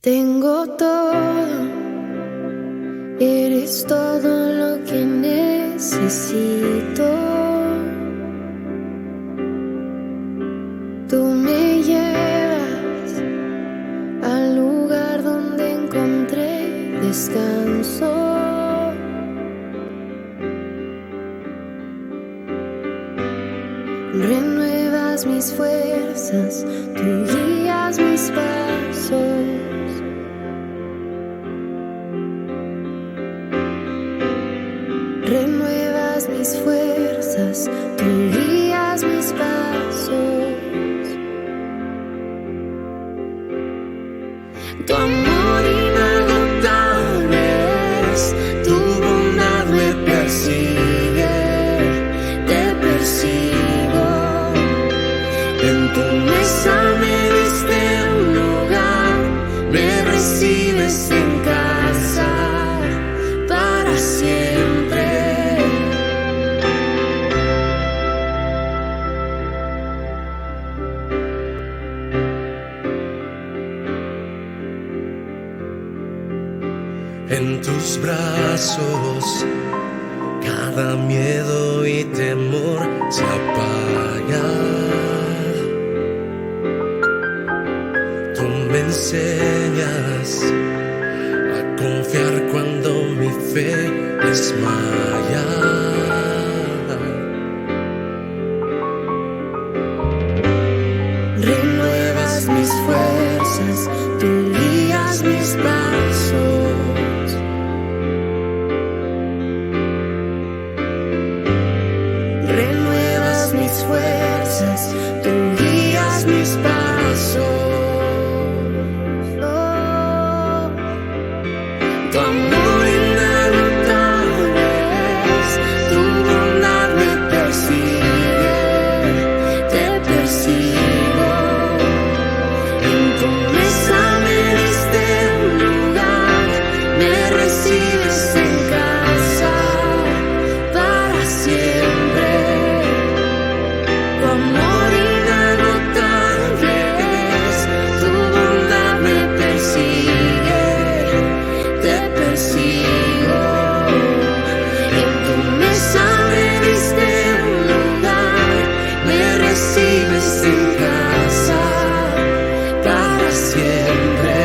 Tengo todo, eres todo lo que necesito. Tú me llevas al lugar donde encontré descanso. Renuevas mis fuerzas, tú guías mis pasos. Renuevas mis fuerzas, tú guías mis pasos. Tu amor inagotable es, tu bondad me persigue, te persigo. En tu mesa me diste un lugar, me recibes en casa para siempre. En tus brazos cada miedo y temor se apaga. Tú me enseñas a confiar cuando mi fe desmaya. Renuevas mis fuerzas, tú guías mis pasos. Renuevas mis fuerzas, tú guías mis pasos. Oh, tu amor inagotable es, tu bondad me persigue, te persigo. En tu mesa me diste un lugar, me recibes en casa para siempre. Tu amor inagotable es, tu bondad me persigue, te persigo. En tu mesa me diste un lugar, me recibes en casa para siempre.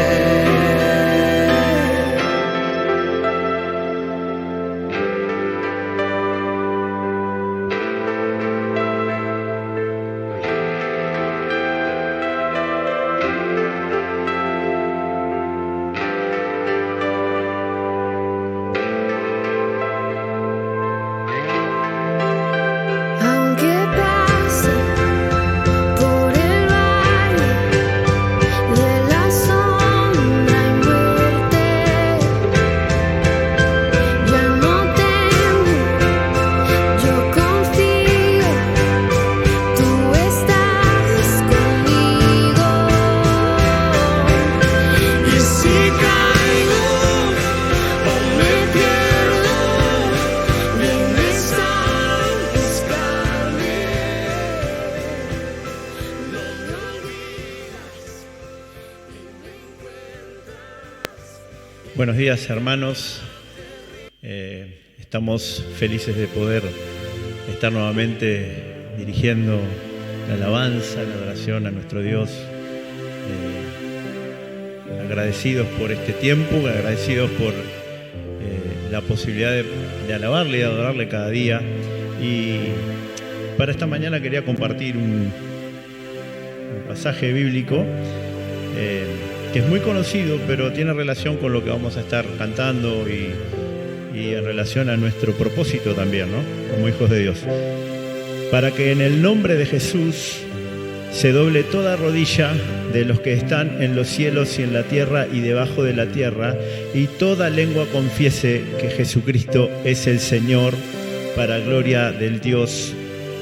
Aunque pase por el valle de la sombra y muerte, ya no temo, yo confío, tú estás conmigo. Y si caigo o me pierdo, vienes a buscarme. No me olvidas y me encuentras. Buenos días, hermanos. Estamos felices de poder estar nuevamente dirigiendo la alabanza, la adoración a nuestro Dios. Agradecidos por este tiempo, agradecidos por la posibilidad de alabarle y de adorarle cada día. Y para esta mañana quería compartir un pasaje bíblico que es muy conocido, pero tiene relación con lo que vamos a estar cantando y en relación a nuestro propósito también, ¿no? Como hijos de Dios. Para que en el nombre de Jesús se doble toda rodilla de los que están en los cielos y en la tierra y debajo de la tierra, y toda lengua confiese que Jesucristo es el Señor, para gloria del Dios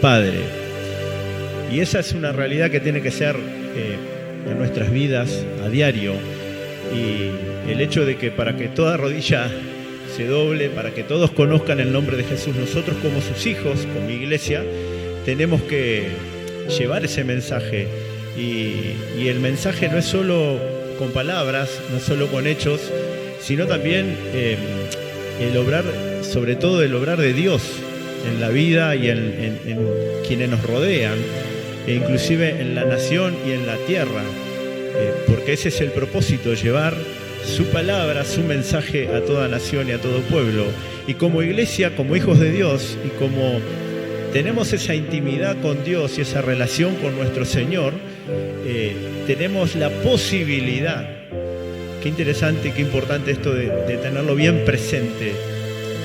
Padre. Y esa es una realidad que tiene que ser en nuestras vidas a diario. Y el hecho de que para que toda rodilla se doble, para que todos conozcan el nombre de Jesús, nosotros como sus hijos, como iglesia, tenemos que llevar ese mensaje. Y el mensaje no es solo con palabras, no solo con hechos, sino también el obrar, sobre todo el obrar de Dios en la vida y en quienes nos rodean, e inclusive en la nación y en la tierra, porque ese es el propósito, llevar su palabra, su mensaje a toda nación y a todo pueblo. Y como iglesia, como hijos de Dios, y como tenemos esa intimidad con Dios y esa relación con nuestro Señor, tenemos la posibilidad, qué interesante y qué importante esto de tenerlo bien presente,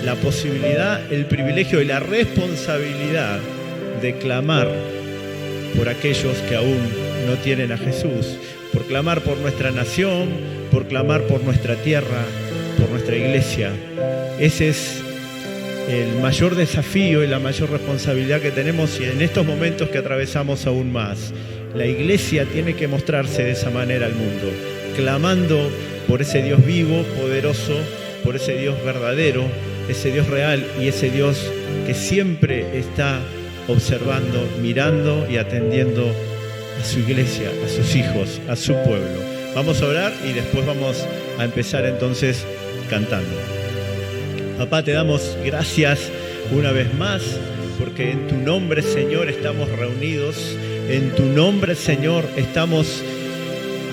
la posibilidad, el privilegio y la responsabilidad de clamar por aquellos que aún no tienen a Jesús, por clamar por nuestra nación, por clamar por nuestra tierra, por nuestra iglesia. Ese es el mayor desafío y la mayor responsabilidad que tenemos, y en estos momentos que atravesamos aún más. La iglesia tiene que mostrarse de esa manera al mundo, clamando por ese Dios vivo, poderoso, por ese Dios verdadero, ese Dios real y ese Dios que siempre está observando, mirando y atendiendo a su iglesia, a sus hijos, a su pueblo. Vamos a orar y después vamos a empezar entonces cantando. Papá, te damos gracias una vez más, porque en tu nombre, Señor, estamos reunidos. En tu nombre, Señor, estamos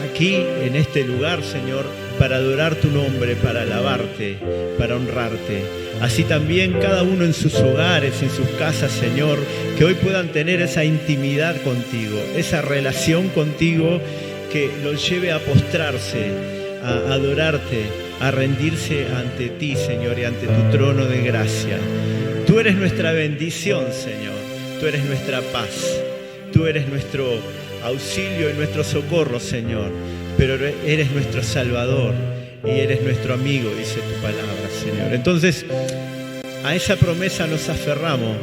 aquí en este lugar, Señor, para adorar tu nombre, para alabarte, para honrarte. Así también cada uno en sus hogares, en sus casas, Señor, que hoy puedan tener esa intimidad contigo, esa relación contigo que los lleve a postrarse, a adorarte, a rendirse ante ti, Señor, y ante tu trono de gracia. Tú eres nuestra bendición, Señor. Tú eres nuestra paz. Tú eres nuestro auxilio y nuestro socorro, Señor. Pero eres nuestro Salvador y eres nuestro amigo, dice tu palabra, Señor. Entonces, a esa promesa nos aferramos,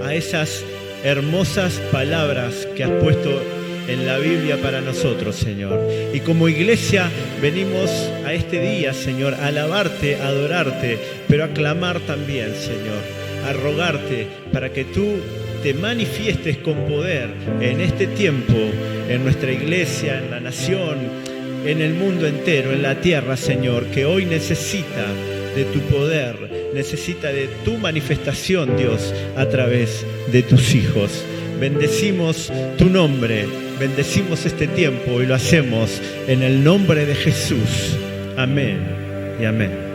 a esas hermosas palabras que has puesto en la Biblia para nosotros, Señor. Y como iglesia venimos a este día, Señor, a alabarte, a adorarte, pero a clamar también, Señor, a rogarte para que tú te manifiestes con poder en este tiempo, en nuestra iglesia, en la nación, en el mundo entero, en la tierra, Señor, que hoy necesita de tu poder, necesita de tu manifestación, Dios, a través de tus hijos. Bendecimos tu nombre, bendecimos este tiempo y lo hacemos en el nombre de Jesús. Amén y amén.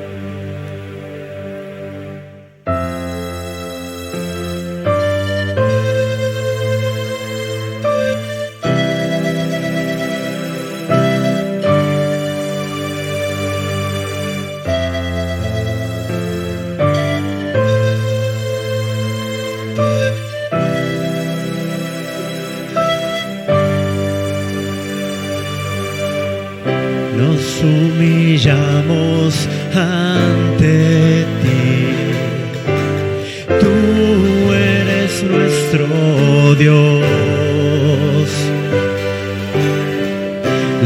Nos humillamos ante ti. Tú eres nuestro Dios,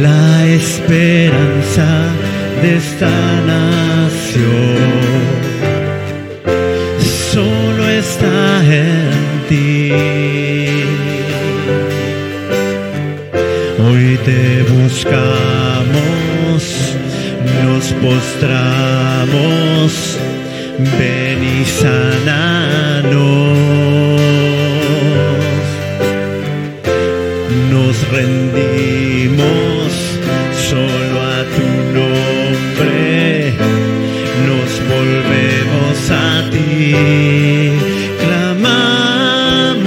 la esperanza de esta nación. Solo está en ti. Hoy te buscamos, nos postramos, ven y sánanos. Nos rendimos solo a tu nombre, nos volvemos a ti, clamamos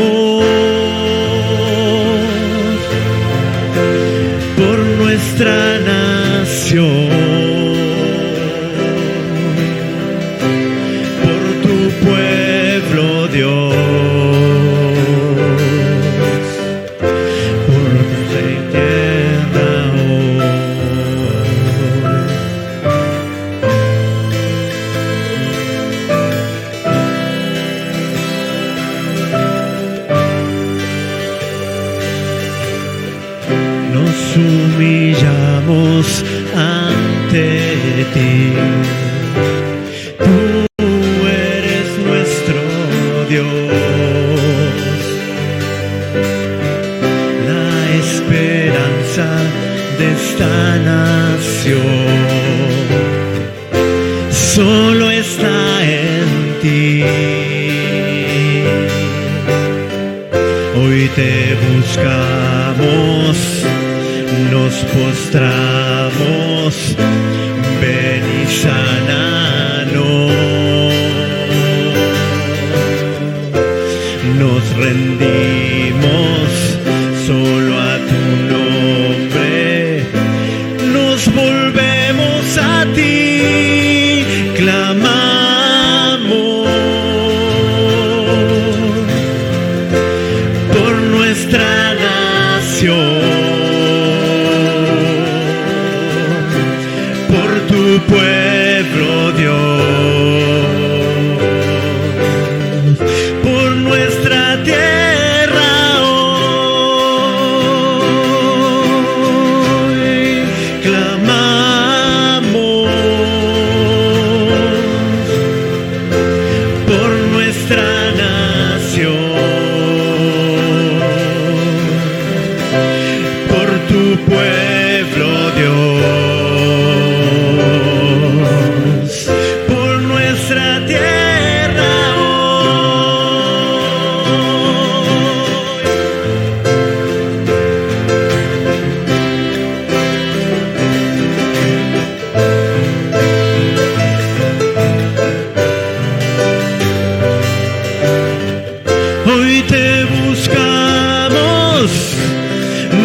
por nuestra nación, por tu pueblo, Dios, por nuestra tierra hoy. Nos humillamos ante ti. Tú eres nuestro Dios, la esperanza de esta nación solo está en ti. Hoy te buscamos, nos postramos, ven y sánanos. Nos rendimos solo a tu nombre, nos volvemos a ti, clamamos por nuestra nación, por tu pueblo, Dios, por nuestra tierra hoy, clamamos por nuestra nación, por tu pueblo, Dios, por nuestra tierra hoy te buscamos,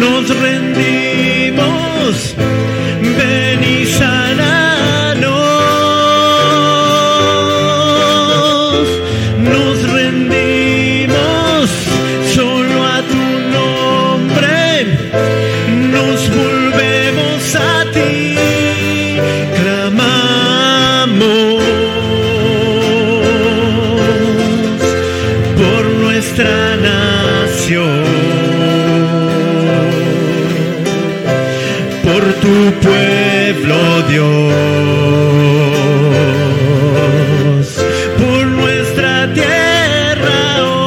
nos rendimos, ven y sánanos, nos rendimos solo a tu nombre, nos volvemos a ti, clamamos por nuestra nación, por tu pueblo, Dios, por nuestra tierra hoy,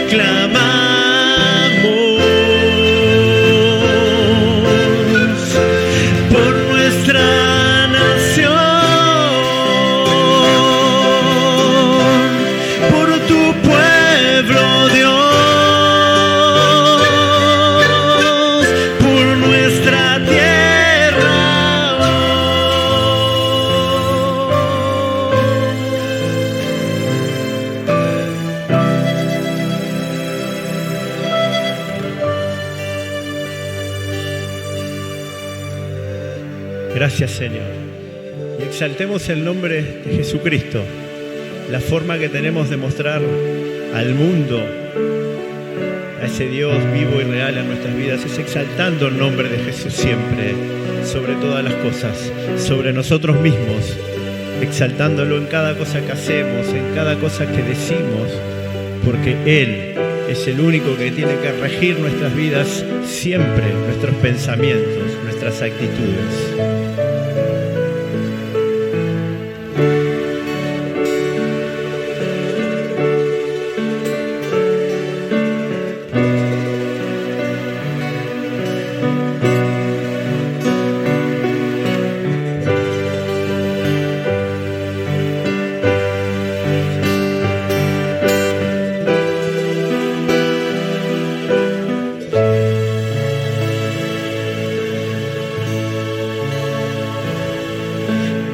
clamamos por nuestra nación, por tu pueblo, Dios, por nuestra tierra hoy. Gracias, Señor. Y exaltemos el nombre de Jesucristo. La forma que tenemos de mostrar al mundo, a ese Dios vivo y real en nuestras vidas, es exaltando el nombre de Jesús siempre, sobre todas las cosas, sobre nosotros mismos, exaltándolo en cada cosa que hacemos, en cada cosa que decimos, porque Él es el único que tiene que regir nuestras vidas siempre, nuestros pensamientos, nuestras actitudes.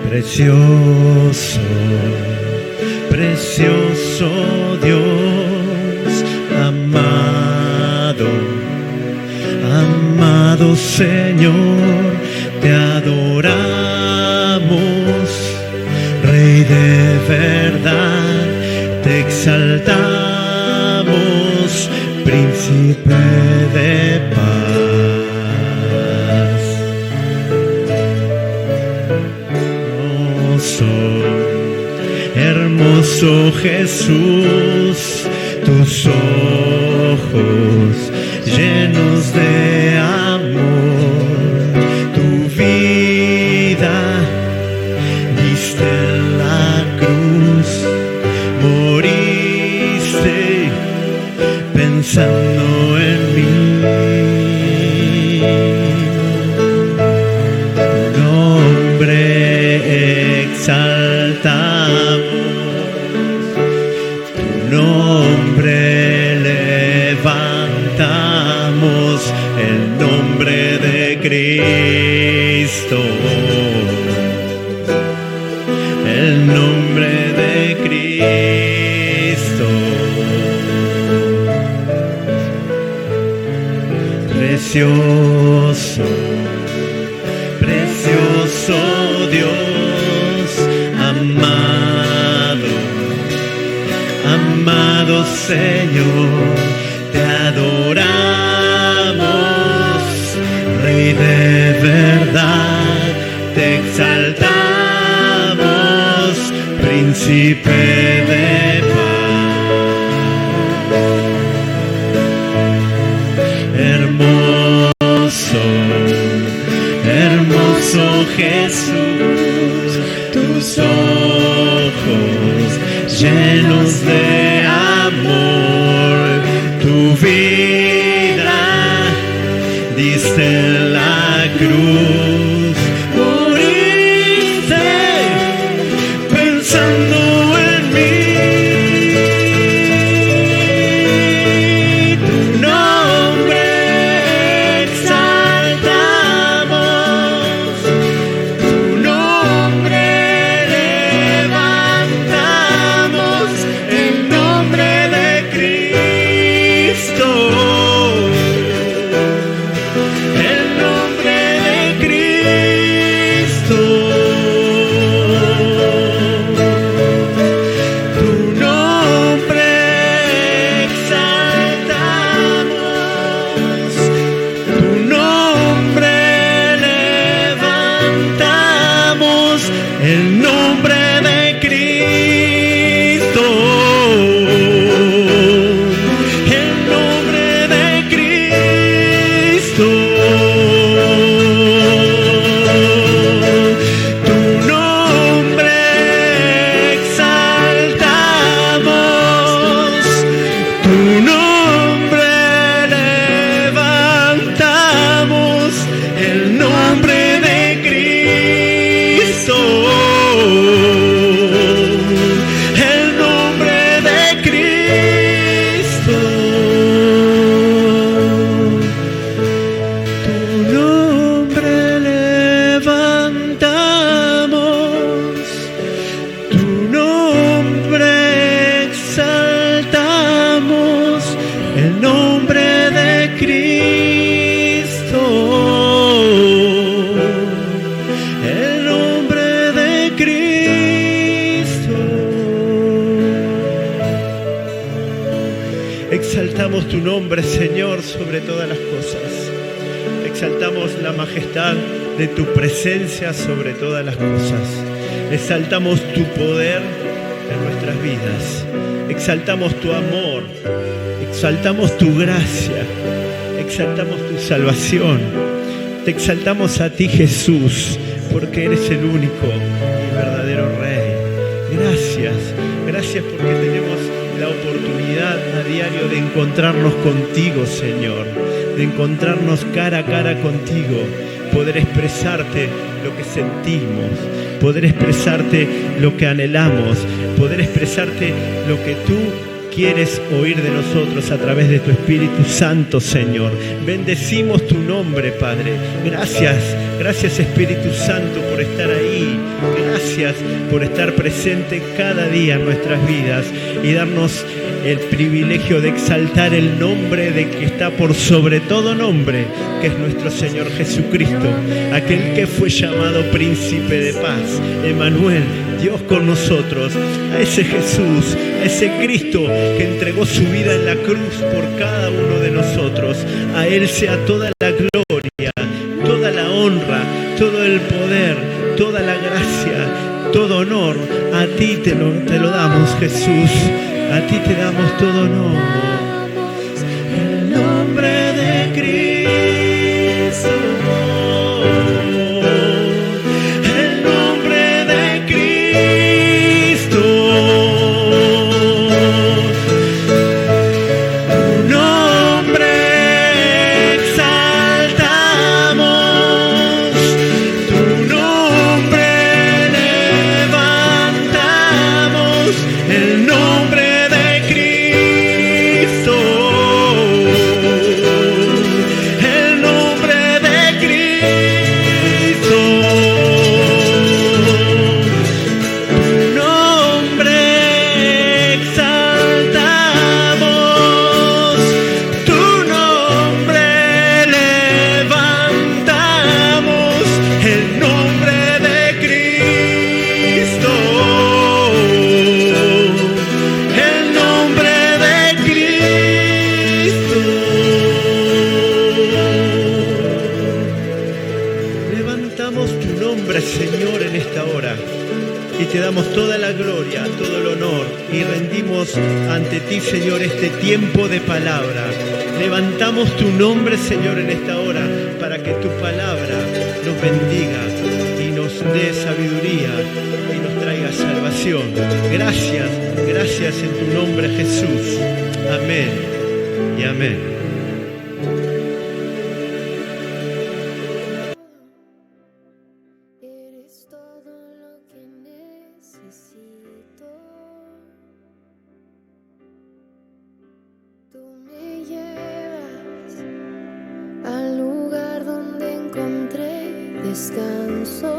Precioso, precioso Dios, amado, amado Señor, te adoramos, Rey de verdad, te exaltamos, Príncipe de paz. Hermoso Jesús, tus ojos llenos de amor, tu vida diste en la cruz, moriste pensando en mí. Tu nombre exaltamos, tu nombre levantamos, el nombre de Cristo. El nombre de Cristo. Precioso, precioso Dios, amado, amado Señor, te adoramos, Rey de verdad, te exaltamos, Príncipe de hermoso Jesús, tus ojos llenos de amor, tu vida diste en la cruz, moriste pensando en mí. Tu nombre exaltamos, tu nombre levantamos, el nombre de Cristo. El nombre de Cristo. Tu nombre exaltamos, tu nombre levantamos, el nombre de Cristo. El nombre de Cristo. Tu nombre exaltamos, tu nombre levantamos, el nombre de Cristo. El nombre de Cristo. Tu nombre levantamos, tu nombre exaltamos, el nombre de Cristo. El nombre de Cristo. Exaltamos tu nombre, Señor, sobre todas las cosas. Exaltamos la majestad de tu presencia sobre todas las cosas. Exaltamos tu poder en nuestras vidas. Exaltamos tu amor. Exaltamos tu gracia. Exaltamos tu salvación. Te exaltamos a ti, Jesús, porque eres el único y verdadero Rey. Gracias, gracias porque tenemos la oportunidad a diario de encontrarnos contigo, Señor, de encontrarnos cara a cara contigo, poder expresarte lo que sentimos, poder expresarte lo que anhelamos, poder expresarte lo que tú quieres oír de nosotros a través de tu Espíritu Santo, Señor. Bendecimos tu nombre, Padre. Gracias, gracias Espíritu Santo por estar ahí. Gracias por estar presente cada día en nuestras vidas y darnos el privilegio de exaltar el nombre de que está por sobre todo nombre, que es nuestro Señor Jesucristo, aquel que fue llamado Príncipe de Paz, Emmanuel, Dios con nosotros, a ese Jesús, a ese Cristo que entregó su vida en la cruz por cada uno de nosotros. A Él sea toda la gloria, toda la honra, todo el poder, toda la gracia, todo honor. A ti te lo damos, Jesús. A ti te damos todo honor. El nombre de Cristo. El nombre de Cristo. Tu nombre y te damos toda la gloria, todo el honor y rendimos ante ti, Señor, este tiempo de palabra. Levantamos tu nombre, Señor, en esta hora para que tu palabra nos bendiga y nos dé sabiduría y nos traiga salvación. Gracias, gracias en tu nombre, Jesús. Amén y amén. Eres todo lo que necesito. Tú me llevas al lugar donde encontré descanso.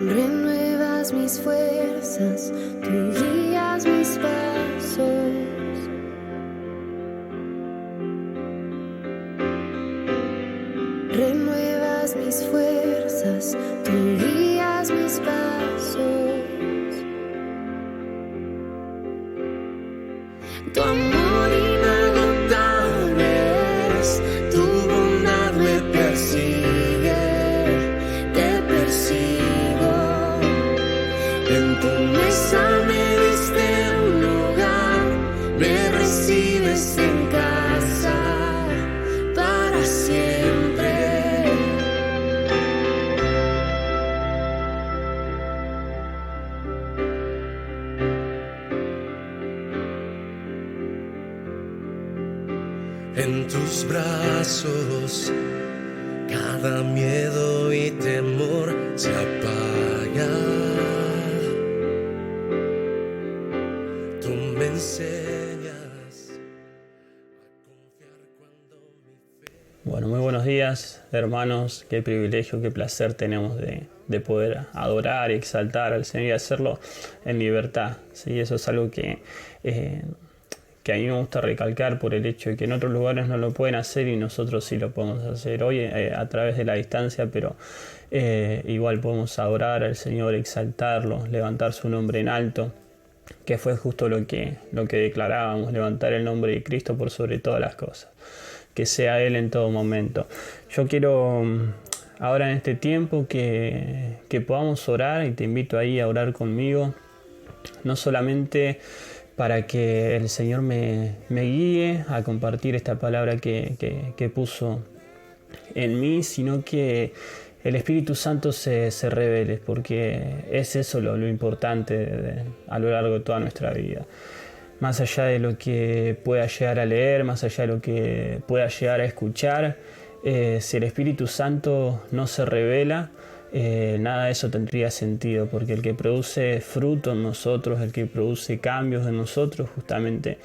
Renuevas mis fuerzas, tú guías mis pasos. Renuevas mis fuerzas, tú guías mis pasos. Tu amor inagotable es, tu bondad me persigue, te persigo. En tu mesa me diste un lugar, me recibes en casa para siempre. En tus brazos cada miedo y temor se apaga. Tú me enseñas a confiar cuando mi fe... Bueno, muy buenos días, hermanos. Qué privilegio, qué placer tenemos de poder adorar y exaltar al Señor y hacerlo en libertad. ¿Sí? Eso es algo que a mí me gusta recalcar por el hecho de que en otros lugares no lo pueden hacer y nosotros sí lo podemos hacer hoy a través de la distancia, pero igual podemos adorar al Señor, exaltarlo, levantar su nombre en alto, que fue justo lo que declarábamos, levantar el nombre de Cristo por sobre todas las cosas, que sea Él en todo momento. Yo quiero ahora en este tiempo que podamos orar, y te invito ahí a orar conmigo, no solamente para que el Señor me guíe a compartir esta palabra que puso en mí, sino que el Espíritu Santo se revele, porque es eso lo importante a lo largo de toda nuestra vida. Más allá de lo que pueda llegar a leer, más allá de lo que pueda llegar a escuchar, si el Espíritu Santo no se revela, nada de eso tendría sentido, porque el que produce fruto en nosotros, el que produce cambios en nosotros, justamente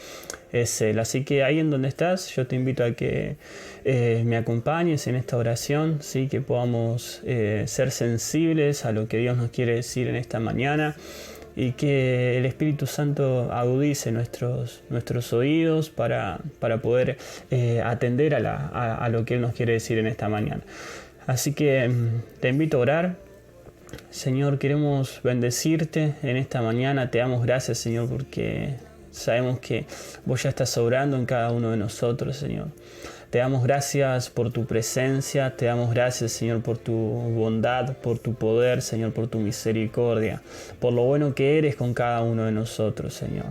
es Él. Así que ahí en donde estás, yo te invito a que me acompañes en esta oración, ¿sí? Que podamos ser sensibles a lo que Dios nos quiere decir en esta mañana, y que el Espíritu Santo agudice nuestros oídos para poder atender a lo que Él nos quiere decir en esta mañana. Así que te invito a orar. Señor, queremos bendecirte en esta mañana. Te damos gracias, Señor, porque sabemos que vos ya estás obrando en cada uno de nosotros, Señor. Te damos gracias por tu presencia, te damos gracias, Señor, por tu bondad, por tu poder, Señor, por tu misericordia, por lo bueno que eres con cada uno de nosotros, Señor.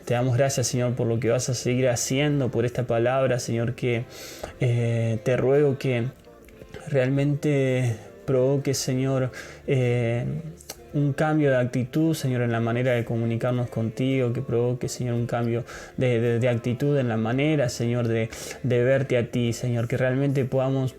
Te damos gracias, Señor, por lo que vas a seguir haciendo, por esta palabra, Señor, que te ruego que realmente provoque, Señor, un cambio de actitud, Señor, en la manera de comunicarnos contigo, que provoque, Señor, un cambio de actitud en la manera, Señor, de verte a ti, Señor, que realmente podamos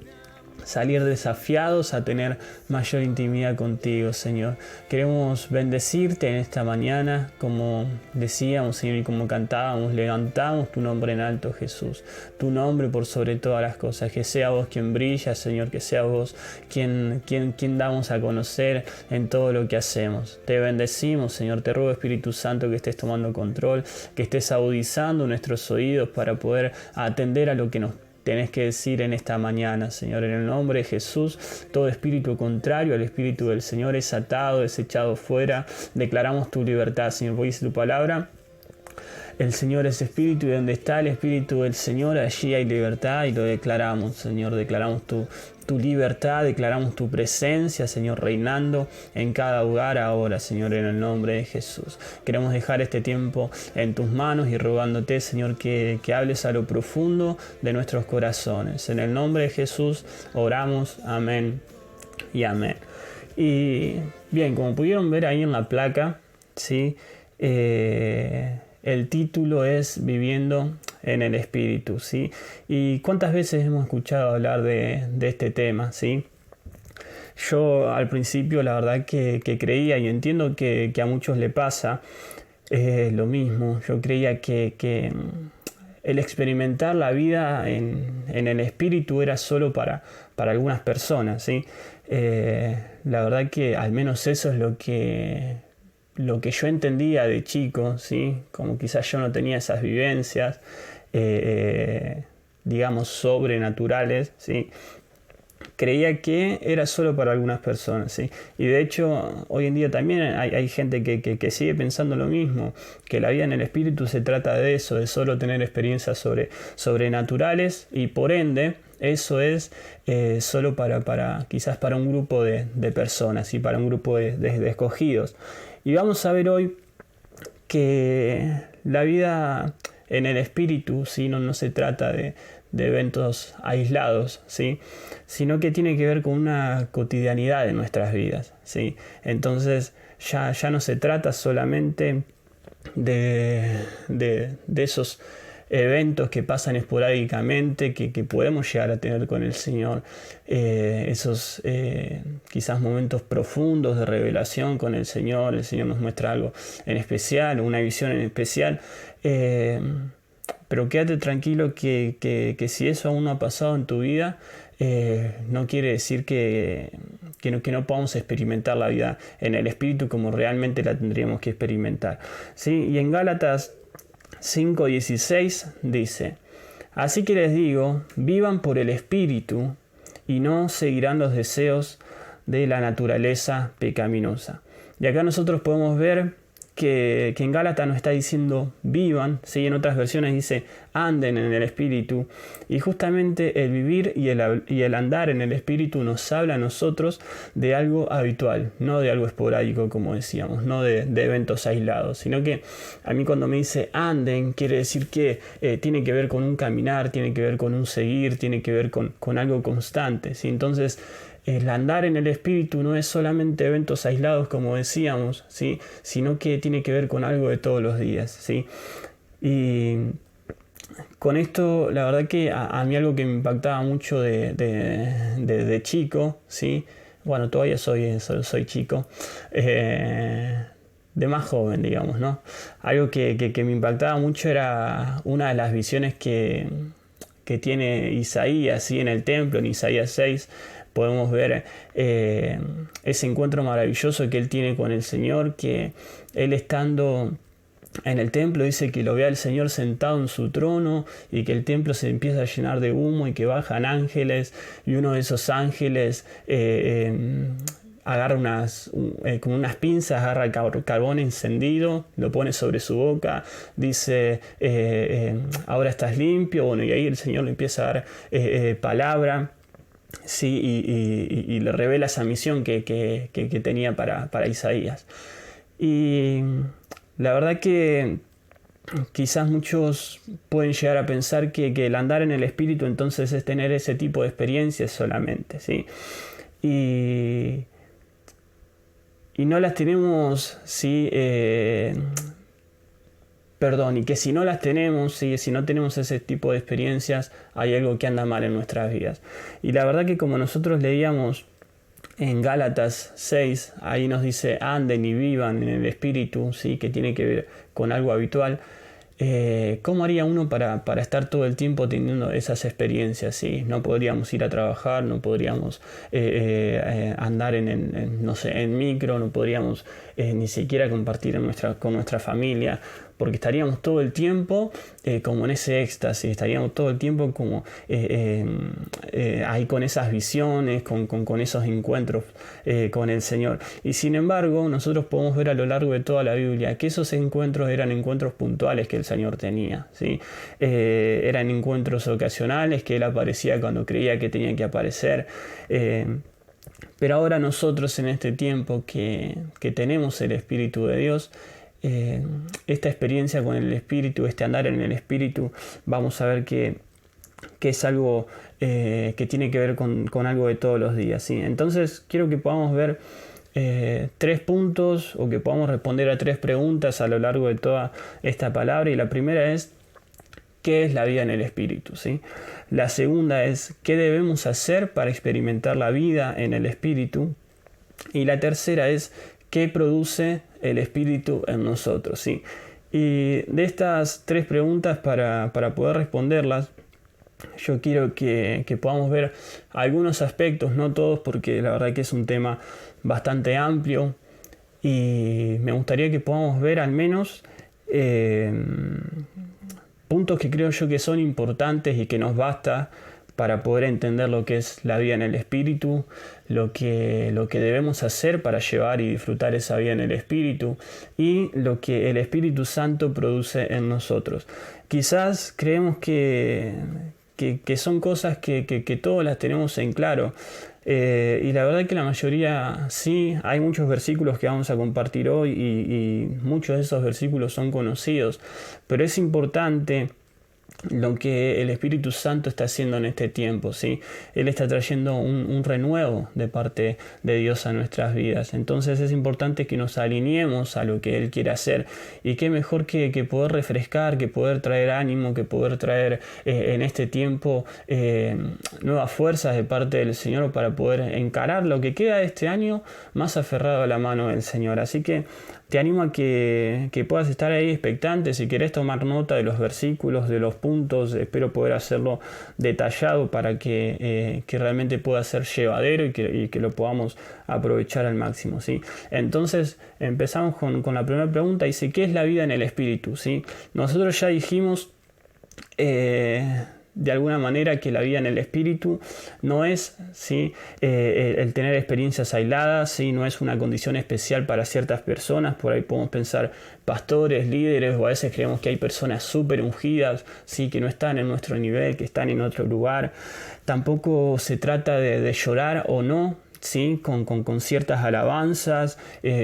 salir desafiados a tener mayor intimidad contigo, Señor. Queremos bendecirte en esta mañana, como decíamos, Señor, y como cantábamos, levantamos tu nombre en alto, Jesús. Tu nombre por sobre todas las cosas. Que sea vos quien brilla, Señor, que sea vos quien damos a conocer en todo lo que hacemos. Te bendecimos, Señor. Te ruego, Espíritu Santo, que estés tomando control, que estés agudizando nuestros oídos para poder atender a lo que nos tenés que decir en esta mañana, Señor. En el nombre de Jesús, todo espíritu contrario al Espíritu del Señor es atado, es echado fuera. Declaramos tu libertad, Señor, porque dice tu palabra: el Señor es Espíritu, y donde está el Espíritu del Señor, allí hay libertad, y lo declaramos, Señor. Declaramos tu tu libertad, declaramos tu presencia, Señor, reinando en cada hogar ahora, Señor, en el nombre de Jesús. Queremos dejar este tiempo en tus manos y rogándote, Señor, que hables a lo profundo de nuestros corazones. En el nombre de Jesús oramos, amén y amén. Y bien, como pudieron ver ahí en la placa, ¿sí? El título es Viviendo en el Espíritu, ¿sí? Y cuántas veces hemos escuchado hablar de este tema, ¿sí? Yo al principio la verdad que creía, y entiendo que a muchos le pasa lo mismo. Yo creía que el experimentar la vida en el Espíritu era solo para algunas personas, ¿sí? La verdad que al menos eso es lo que yo entendía de chico, ¿sí? Como quizás yo no tenía esas vivencias, digamos, sobrenaturales, ¿sí? Creía que era solo para algunas personas, ¿sí? Y de hecho, hoy en día también hay gente que sigue pensando lo mismo, que la vida en el Espíritu se trata de eso, de solo tener experiencias sobrenaturales, y por ende, eso es solo quizás para un grupo de personas, y para un grupo de escogidos. Y vamos a ver hoy que la vida en el Espíritu, ¿sí? No se trata de eventos aislados, ¿sí? Sino que tiene que ver con una cotidianidad de nuestras vidas, ¿sí? Entonces ya no se trata solamente de esos eventos que pasan esporádicamente, que podemos llegar a tener con el Señor, esos quizás momentos profundos de revelación con el Señor nos muestra algo en especial, una visión en especial, pero quédate tranquilo que si eso aún no ha pasado en tu vida, no quiere decir que no podamos experimentar la vida en el Espíritu como realmente la tendríamos que experimentar, ¿sí? Y en Gálatas 5:16 dice: así que les digo, vivan por el Espíritu y no seguirán los deseos de la naturaleza pecaminosa. Y acá nosotros podemos ver que en Gálatas nos está diciendo vivan, ¿sí? En otras versiones dice anden en el Espíritu, y justamente el vivir y el andar en el Espíritu nos habla a nosotros de algo habitual, no de algo esporádico, como decíamos, no de eventos aislados, sino que a mí cuando me dice anden, quiere decir que tiene que ver con un caminar, tiene que ver con un seguir, tiene que ver con algo constante, ¿sí? Entonces el andar en el Espíritu no es solamente eventos aislados, como decíamos, ¿sí? Sino que tiene que ver con algo de todos los días, ¿sí? Y con esto, la verdad que a mí algo que me impactaba mucho de chico, ¿sí? Bueno, todavía soy chico, de más joven, digamos, ¿no? Algo que me impactaba mucho era una de las visiones que tiene Isaías, ¿sí? En el templo, en Isaías 6, podemos ver ese encuentro maravilloso que él tiene con el Señor, que él estando en el templo dice que lo ve al Señor sentado en su trono y que el templo se empieza a llenar de humo y que bajan ángeles, y uno de esos ángeles agarra con unas pinzas, agarra el carbón encendido, lo pone sobre su boca, dice ahora estás limpio, bueno, y ahí el Señor le empieza a dar palabra, sí, y le revela esa misión que tenía para Isaías. Y la verdad que quizás muchos pueden llegar a pensar que el andar en el Espíritu entonces es tener ese tipo de experiencias solamente, ¿sí? Y no las tenemos, ¿sí? Y que si no las tenemos, ¿sí? Si no tenemos ese tipo de experiencias, hay algo que anda mal en nuestras vidas. Y la verdad que como nosotros leíamos en Gálatas 6, ahí nos dice anden y vivan en el Espíritu, ¿sí? Que tiene que ver con algo habitual. ¿Cómo haría uno para estar todo el tiempo teniendo esas experiencias? ¿Sí? No podríamos ir a trabajar, no podríamos andar en micro, no podríamos ni siquiera compartir con nuestra familia, porque estaríamos todo el tiempo como en ese éxtasis, estaríamos todo el tiempo como ahí con esas visiones, con esos encuentros con el Señor. Y sin embargo, nosotros podemos ver a lo largo de toda la Biblia que esos encuentros eran encuentros puntuales que el Señor tenía, ¿sí? Eran encuentros ocasionales que Él aparecía cuando creía que tenía que aparecer. Pero ahora nosotros en este tiempo que tenemos el Espíritu de Dios, esta experiencia con el Espíritu, este andar en el Espíritu, vamos a ver que es algo que tiene que ver con algo de todos los días, ¿sí? Entonces quiero que podamos ver 3 puntos, o que podamos responder a 3 preguntas a lo largo de toda esta palabra. Y la primera es: ¿qué es la vida en el Espíritu? ¿Sí? La segunda es: ¿qué debemos hacer para experimentar la vida en el Espíritu? Y la tercera es: ¿qué produce el Espíritu en nosotros? ¿Sí? Y de estas 3 preguntas, para poder responderlas, yo quiero que podamos ver algunos aspectos, no todos, porque la verdad que es un tema bastante amplio, y me gustaría que podamos ver al menos puntos que creo yo que son importantes y que nos basta para poder entender lo que es la vida en el Espíritu, lo que debemos hacer para llevar y disfrutar esa vida en el Espíritu, y lo que el Espíritu Santo produce en nosotros. Quizás creemos que son cosas que todos las tenemos en claro, y la verdad que la mayoría sí. Hay muchos versículos que vamos a compartir hoy, y muchos de esos versículos son conocidos, pero es importante lo que el Espíritu Santo está haciendo en este tiempo, ¿sí? Él está trayendo un renuevo de parte de Dios a nuestras vidas. Entonces es importante que nos alineemos a lo que Él quiere hacer. Y qué mejor que poder refrescar, que poder traer ánimo, que poder traer en este tiempo nuevas fuerzas de parte del Señor, para poder encarar lo que queda de este año más aferrado a la mano del Señor. Así que te animo a que puedas estar ahí expectante. Si querés tomar nota de los versículos, de los puntos, espero poder hacerlo detallado para que realmente pueda ser llevadero y que lo podamos aprovechar al máximo, ¿sí? Entonces empezamos con la primera pregunta. Dice: ¿qué es la vida en el Espíritu? ¿Sí? Nosotros ya dijimos de alguna manera que la vida en el Espíritu no es, ¿sí?, el tener experiencias aisladas, ¿sí? No es una condición especial para ciertas personas. Por ahí podemos pensar pastores, líderes, o a veces creemos que hay personas súper ungidas, ¿sí?, que no están en nuestro nivel, que están en otro lugar. Tampoco se trata de llorar o no, ¿sí?, con ciertas alabanzas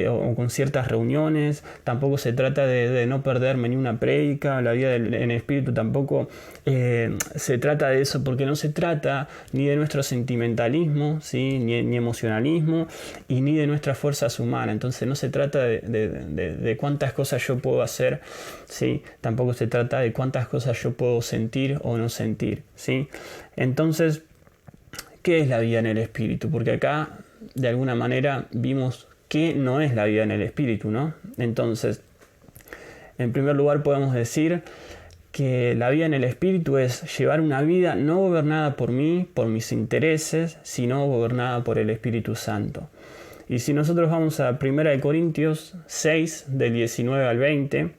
o con ciertas reuniones. Tampoco se trata de no perderme ni una prédica. La vida en espíritu tampoco se trata de eso, porque no se trata ni de nuestro sentimentalismo, ¿sí?, ni emocionalismo, y ni de nuestras fuerzas humanas. Entonces no se trata de cuántas cosas yo puedo hacer, ¿sí? Tampoco se trata de cuántas cosas yo puedo sentir o no sentir, ¿sí? Entonces, ¿qué es la vida en el Espíritu? Porque acá, de alguna manera, vimos que no es la vida en el Espíritu, ¿no? Entonces, en primer lugar podemos decir que la vida en el Espíritu es llevar una vida no gobernada por mí, por mis intereses, sino gobernada por el Espíritu Santo. Y si nosotros vamos a 1 Corintios 6, del 19 al 20,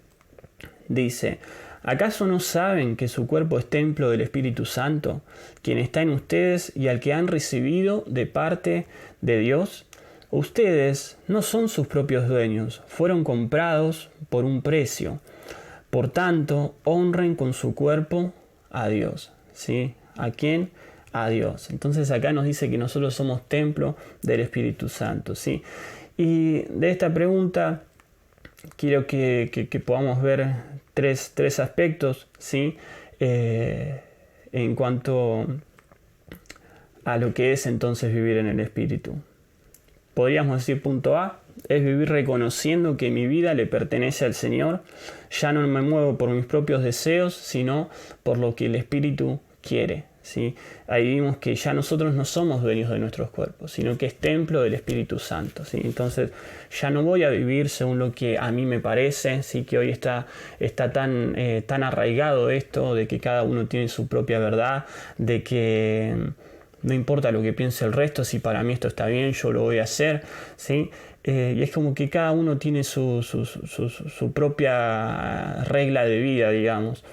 dice: ¿acaso no saben que su cuerpo es templo del Espíritu Santo, quien está en ustedes y al que han recibido de parte de Dios? Ustedes no son sus propios dueños, fueron comprados por un precio. Por tanto, honren con su cuerpo a Dios, ¿sí? ¿A quién? A Dios. Entonces acá nos dice que nosotros somos templo del Espíritu Santo, ¿sí? Y de esta pregunta quiero que podamos ver tres aspectos, ¿sí? En cuanto a lo que es entonces vivir en el Espíritu. Podríamos decir, punto A, es vivir reconociendo que mi vida le pertenece al Señor. Ya no me muevo por mis propios deseos, sino por lo que el Espíritu quiere, ¿sí? Ahí vimos que ya nosotros no somos dueños de nuestros cuerpos, sino que es templo del Espíritu Santo, ¿sí? Entonces ya no voy a vivir según lo que a mí me parece, ¿sí? Que hoy está tan arraigado esto de que cada uno tiene su propia verdad, de que no importa lo que piense el resto, si para mí esto está bien, yo lo voy a hacer, ¿sí? Y es como que cada uno tiene su propia regla de vida, digamos.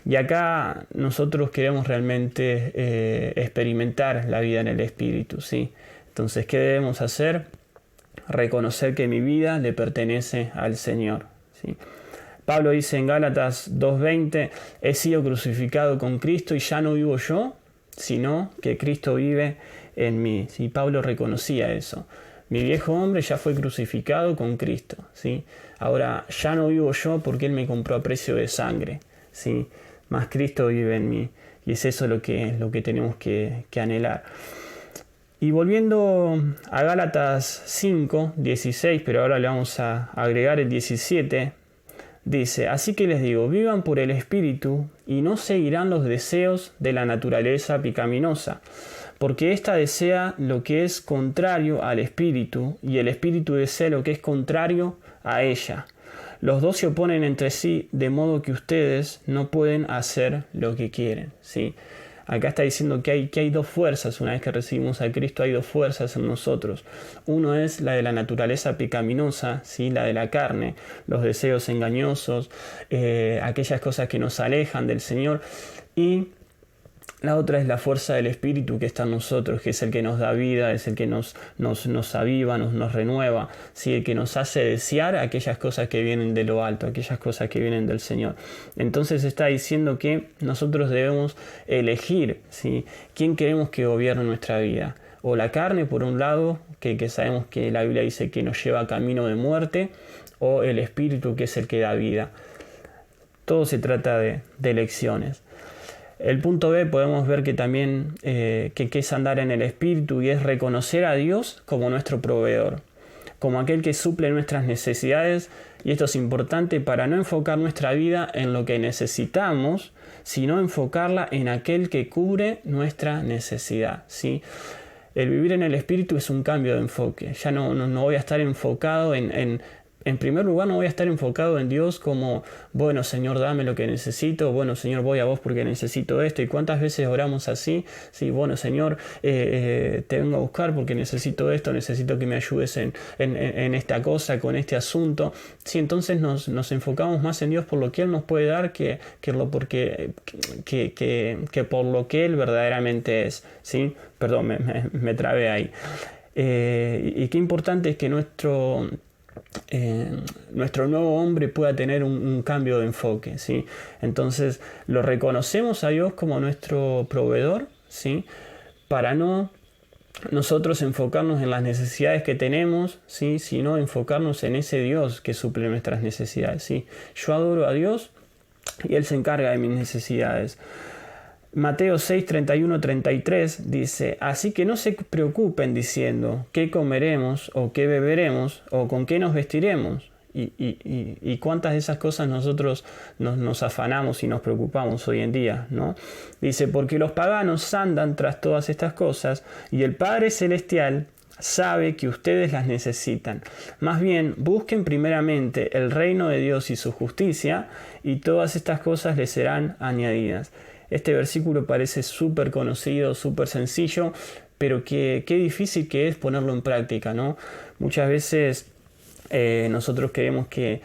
Y acá nosotros queremos realmente experimentar la vida en el Espíritu, ¿sí? Entonces, ¿qué debemos hacer? Reconocer que mi vida le pertenece al Señor, ¿sí? Pablo dice en Gálatas 2:20, he sido crucificado con Cristo y ya no vivo yo, sino que Cristo vive en mí. ¿Sí? Pablo reconocía eso. Mi viejo hombre ya fue crucificado con Cristo, ¿sí? Ahora ya no vivo yo porque Él me compró a precio de sangre, ¿sí? Más Cristo vive en mí. Y es eso lo que tenemos que anhelar. Y volviendo a Gálatas 5:16, pero ahora le vamos a agregar el 17, dice, así que les digo, vivan por el Espíritu y no seguirán los deseos de la naturaleza pecaminosa, porque ésta desea lo que es contrario al Espíritu y el Espíritu desea lo que es contrario a ella. Los dos se oponen entre sí, de modo que ustedes no pueden hacer lo que quieren, ¿sí? Acá está diciendo que hay dos fuerzas. Una vez que recibimos a Cristo hay dos fuerzas en nosotros. Uno es la de la naturaleza pecaminosa, ¿sí? La de la carne, los deseos engañosos, aquellas cosas que nos alejan del Señor. Y la otra es la fuerza del Espíritu que está en nosotros, que es el que nos da vida, es el que nos aviva, nos renueva, ¿sí? El que nos hace desear aquellas cosas que vienen de lo alto, aquellas cosas que vienen del Señor. Entonces está diciendo que nosotros debemos elegir, ¿sí? quién queremos que gobierne nuestra vida. O la carne, por un lado, que sabemos que la Biblia dice que nos lleva a camino de muerte, o el Espíritu, que es el que da vida. Todo se trata de elecciones. El punto B podemos ver que también que es andar en el Espíritu y es reconocer a Dios como nuestro proveedor, como aquel que suple nuestras necesidades, y esto es importante para no enfocar nuestra vida en lo que necesitamos, sino enfocarla en aquel que cubre nuestra necesidad, ¿sí? El vivir en el Espíritu es un cambio de enfoque. Ya no voy a estar enfocado en primer lugar, no voy a estar enfocado en Dios como, bueno, Señor, dame lo que necesito, bueno, Señor, voy a vos porque necesito esto. ¿Y cuántas veces oramos así? Sí, bueno, Señor, te vengo a buscar porque necesito esto, necesito que me ayudes en esta cosa, con este asunto. Sí, entonces nos enfocamos más en Dios por lo que Él nos puede dar que por lo que Él verdaderamente es, ¿sí? Perdón, me trabé ahí. Y qué importante es que nuestro nuevo hombre pueda tener un cambio de enfoque, ¿sí? Entonces lo reconocemos a Dios como nuestro proveedor, ¿sí? Para no nosotros enfocarnos en las necesidades que tenemos, ¿sí? Sino enfocarnos en ese Dios que suple nuestras necesidades, ¿sí? Yo adoro a Dios y Él se encarga de mis necesidades. Mateo 6, 31, 33 dice, así que no se preocupen diciendo qué comeremos o qué beberemos o con qué nos vestiremos. Y cuántas de esas cosas nosotros nos afanamos y nos preocupamos hoy en día, ¿no? Dice, porque los paganos andan tras todas estas cosas y el Padre Celestial sabe que ustedes las necesitan. Más bien, busquen primeramente el reino de Dios y su justicia y todas estas cosas les serán añadidas. Este versículo parece súper conocido, súper sencillo, pero qué difícil que es ponerlo en práctica, ¿no? Muchas veces nosotros creemos que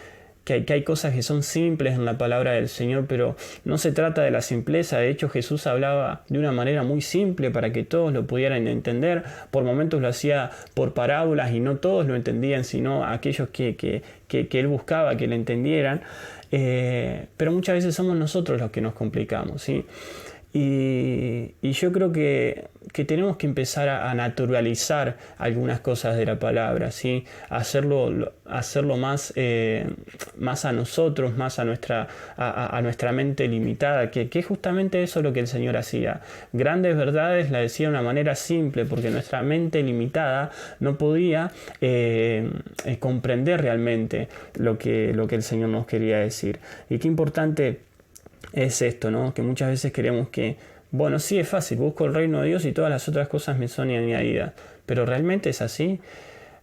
hay cosas que son simples en la palabra del Señor, pero no se trata de la simpleza. De hecho, Jesús hablaba de una manera muy simple para que todos lo pudieran entender. Por momentos lo hacía por parábolas y no todos lo entendían, sino aquellos que Él buscaba que le entendieran. Pero muchas veces somos nosotros los que nos complicamos, ¿sí? Y yo creo que tenemos que empezar a naturalizar algunas cosas de la palabra, ¿sí? Hacerlo más a nosotros, más a nuestra mente limitada, que es justamente eso lo que el Señor hacía. Grandes verdades las decía de una manera simple, porque nuestra mente limitada no podía comprender realmente lo que el Señor nos quería decir. Y qué importante es esto, ¿no? Que muchas veces queremos que, bueno, sí es fácil, busco el reino de Dios y todas las otras cosas me son añadidas, pero ¿realmente es así?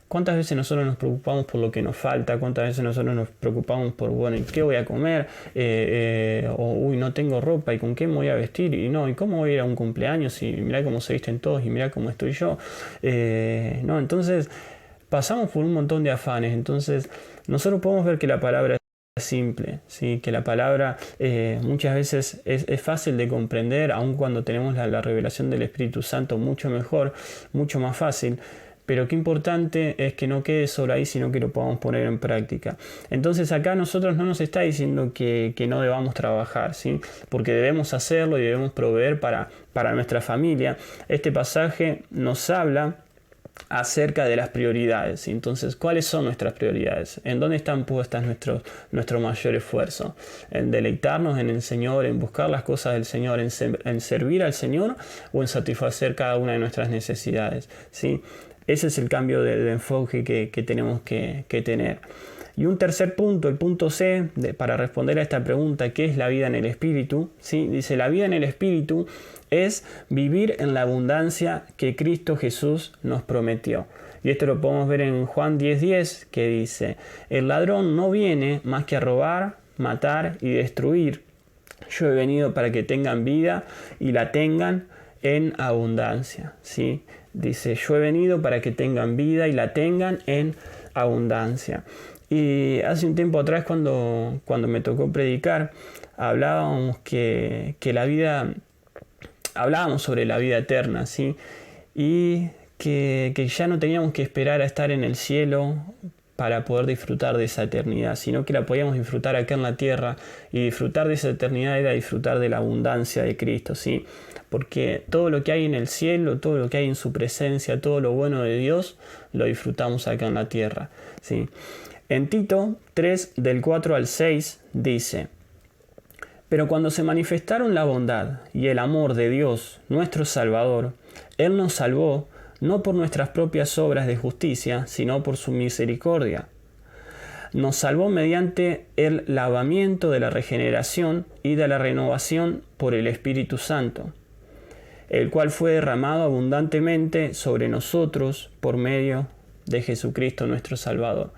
¿Cuántas veces nosotros nos preocupamos por lo que nos falta? ¿Cuántas veces nosotros nos preocupamos por, bueno, ¿y qué voy a comer? Uy, no tengo ropa, ¿y con qué me voy a vestir? ¿Y cómo voy a ir a un cumpleaños? Y mirá cómo se visten todos y mirá cómo estoy yo. Entonces pasamos por un montón de afanes. Entonces nosotros podemos ver que la palabra es simple, ¿sí? Que la palabra muchas veces es fácil de comprender, aun cuando tenemos la revelación del Espíritu Santo mucho mejor, mucho más fácil. Pero qué importante es que no quede solo ahí, sino que lo podamos poner en práctica. Entonces acá nosotros no nos está diciendo que no debamos trabajar, ¿sí? Porque debemos hacerlo y debemos proveer para nuestra familia. Este pasaje nos habla acerca de las prioridades. Entonces, ¿cuáles son nuestras prioridades? ¿En dónde están puestas nuestro mayor esfuerzo? ¿En deleitarnos en el Señor, en buscar las cosas del Señor, en servir al Señor, o en satisfacer cada una de nuestras necesidades? ¿Sí? Ese es el cambio de enfoque que tenemos que tener. Y un tercer punto, el punto C, para responder a esta pregunta, ¿qué es la vida en el Espíritu? ¿Sí? Dice, la vida en el Espíritu es vivir en la abundancia que Cristo Jesús nos prometió. Y esto lo podemos ver en Juan 10:10, que dice, el ladrón no viene más que a robar, matar y destruir. Yo he venido para que tengan vida y la tengan en abundancia. ¿Sí? Dice, yo he venido para que tengan vida y la tengan en abundancia. Y hace un tiempo atrás, cuando me tocó predicar, hablábamos hablábamos sobre la vida eterna, ¿sí? Y que ya no teníamos que esperar a estar en el cielo para poder disfrutar de esa eternidad, sino que la podíamos disfrutar acá en la tierra, y disfrutar de esa eternidad era disfrutar de la abundancia de Cristo, ¿sí? Porque todo lo que hay en el cielo, todo lo que hay en su presencia, todo lo bueno de Dios, lo disfrutamos acá en la tierra, ¿sí? En Tito 3, del 4 al 6, dice, pero cuando se manifestaron la bondad y el amor de Dios, nuestro Salvador, Él nos salvó, no por nuestras propias obras de justicia, sino por su misericordia. Nos salvó mediante el lavamiento de la regeneración y de la renovación por el Espíritu Santo, el cual fue derramado abundantemente sobre nosotros por medio de Jesucristo nuestro Salvador.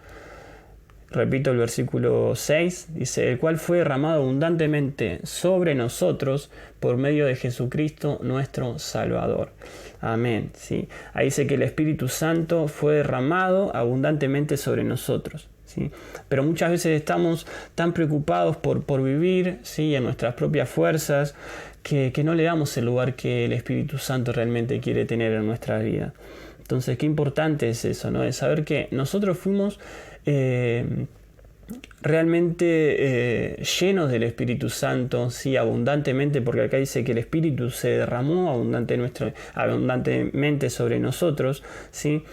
Repito el versículo 6, dice, el cual fue derramado abundantemente sobre nosotros por medio de Jesucristo nuestro Salvador. Amén. ¿Sí? Ahí dice que el Espíritu Santo fue derramado abundantemente sobre nosotros. ¿Sí? Pero muchas veces estamos tan preocupados por vivir, ¿sí?, en nuestras propias fuerzas, que no le damos el lugar que el Espíritu Santo realmente quiere tener en nuestra vida. Entonces, qué importante es eso, ¿no? Es saber que nosotros fuimos realmente llenos del Espíritu Santo, sí, abundantemente, porque acá dice que el Espíritu se derramó abundantemente sobre nosotros, ¿sí?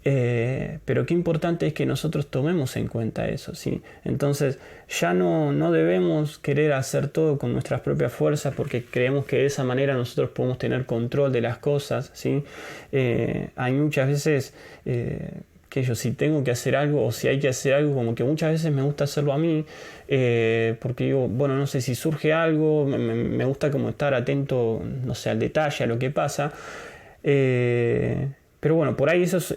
Pero qué importante es que nosotros tomemos en cuenta eso, ¿sí? Entonces ya no debemos querer hacer todo con nuestras propias fuerzas, porque creemos que de esa manera nosotros podemos tener control de las cosas, ¿sí? Hay muchas veces que yo, si tengo que hacer algo o si hay que hacer algo, como que muchas veces me gusta hacerlo a mí, porque digo, bueno, no sé, si surge algo, me gusta como estar atento, no sé, al detalle, a lo que pasa, pero bueno, por ahí eso es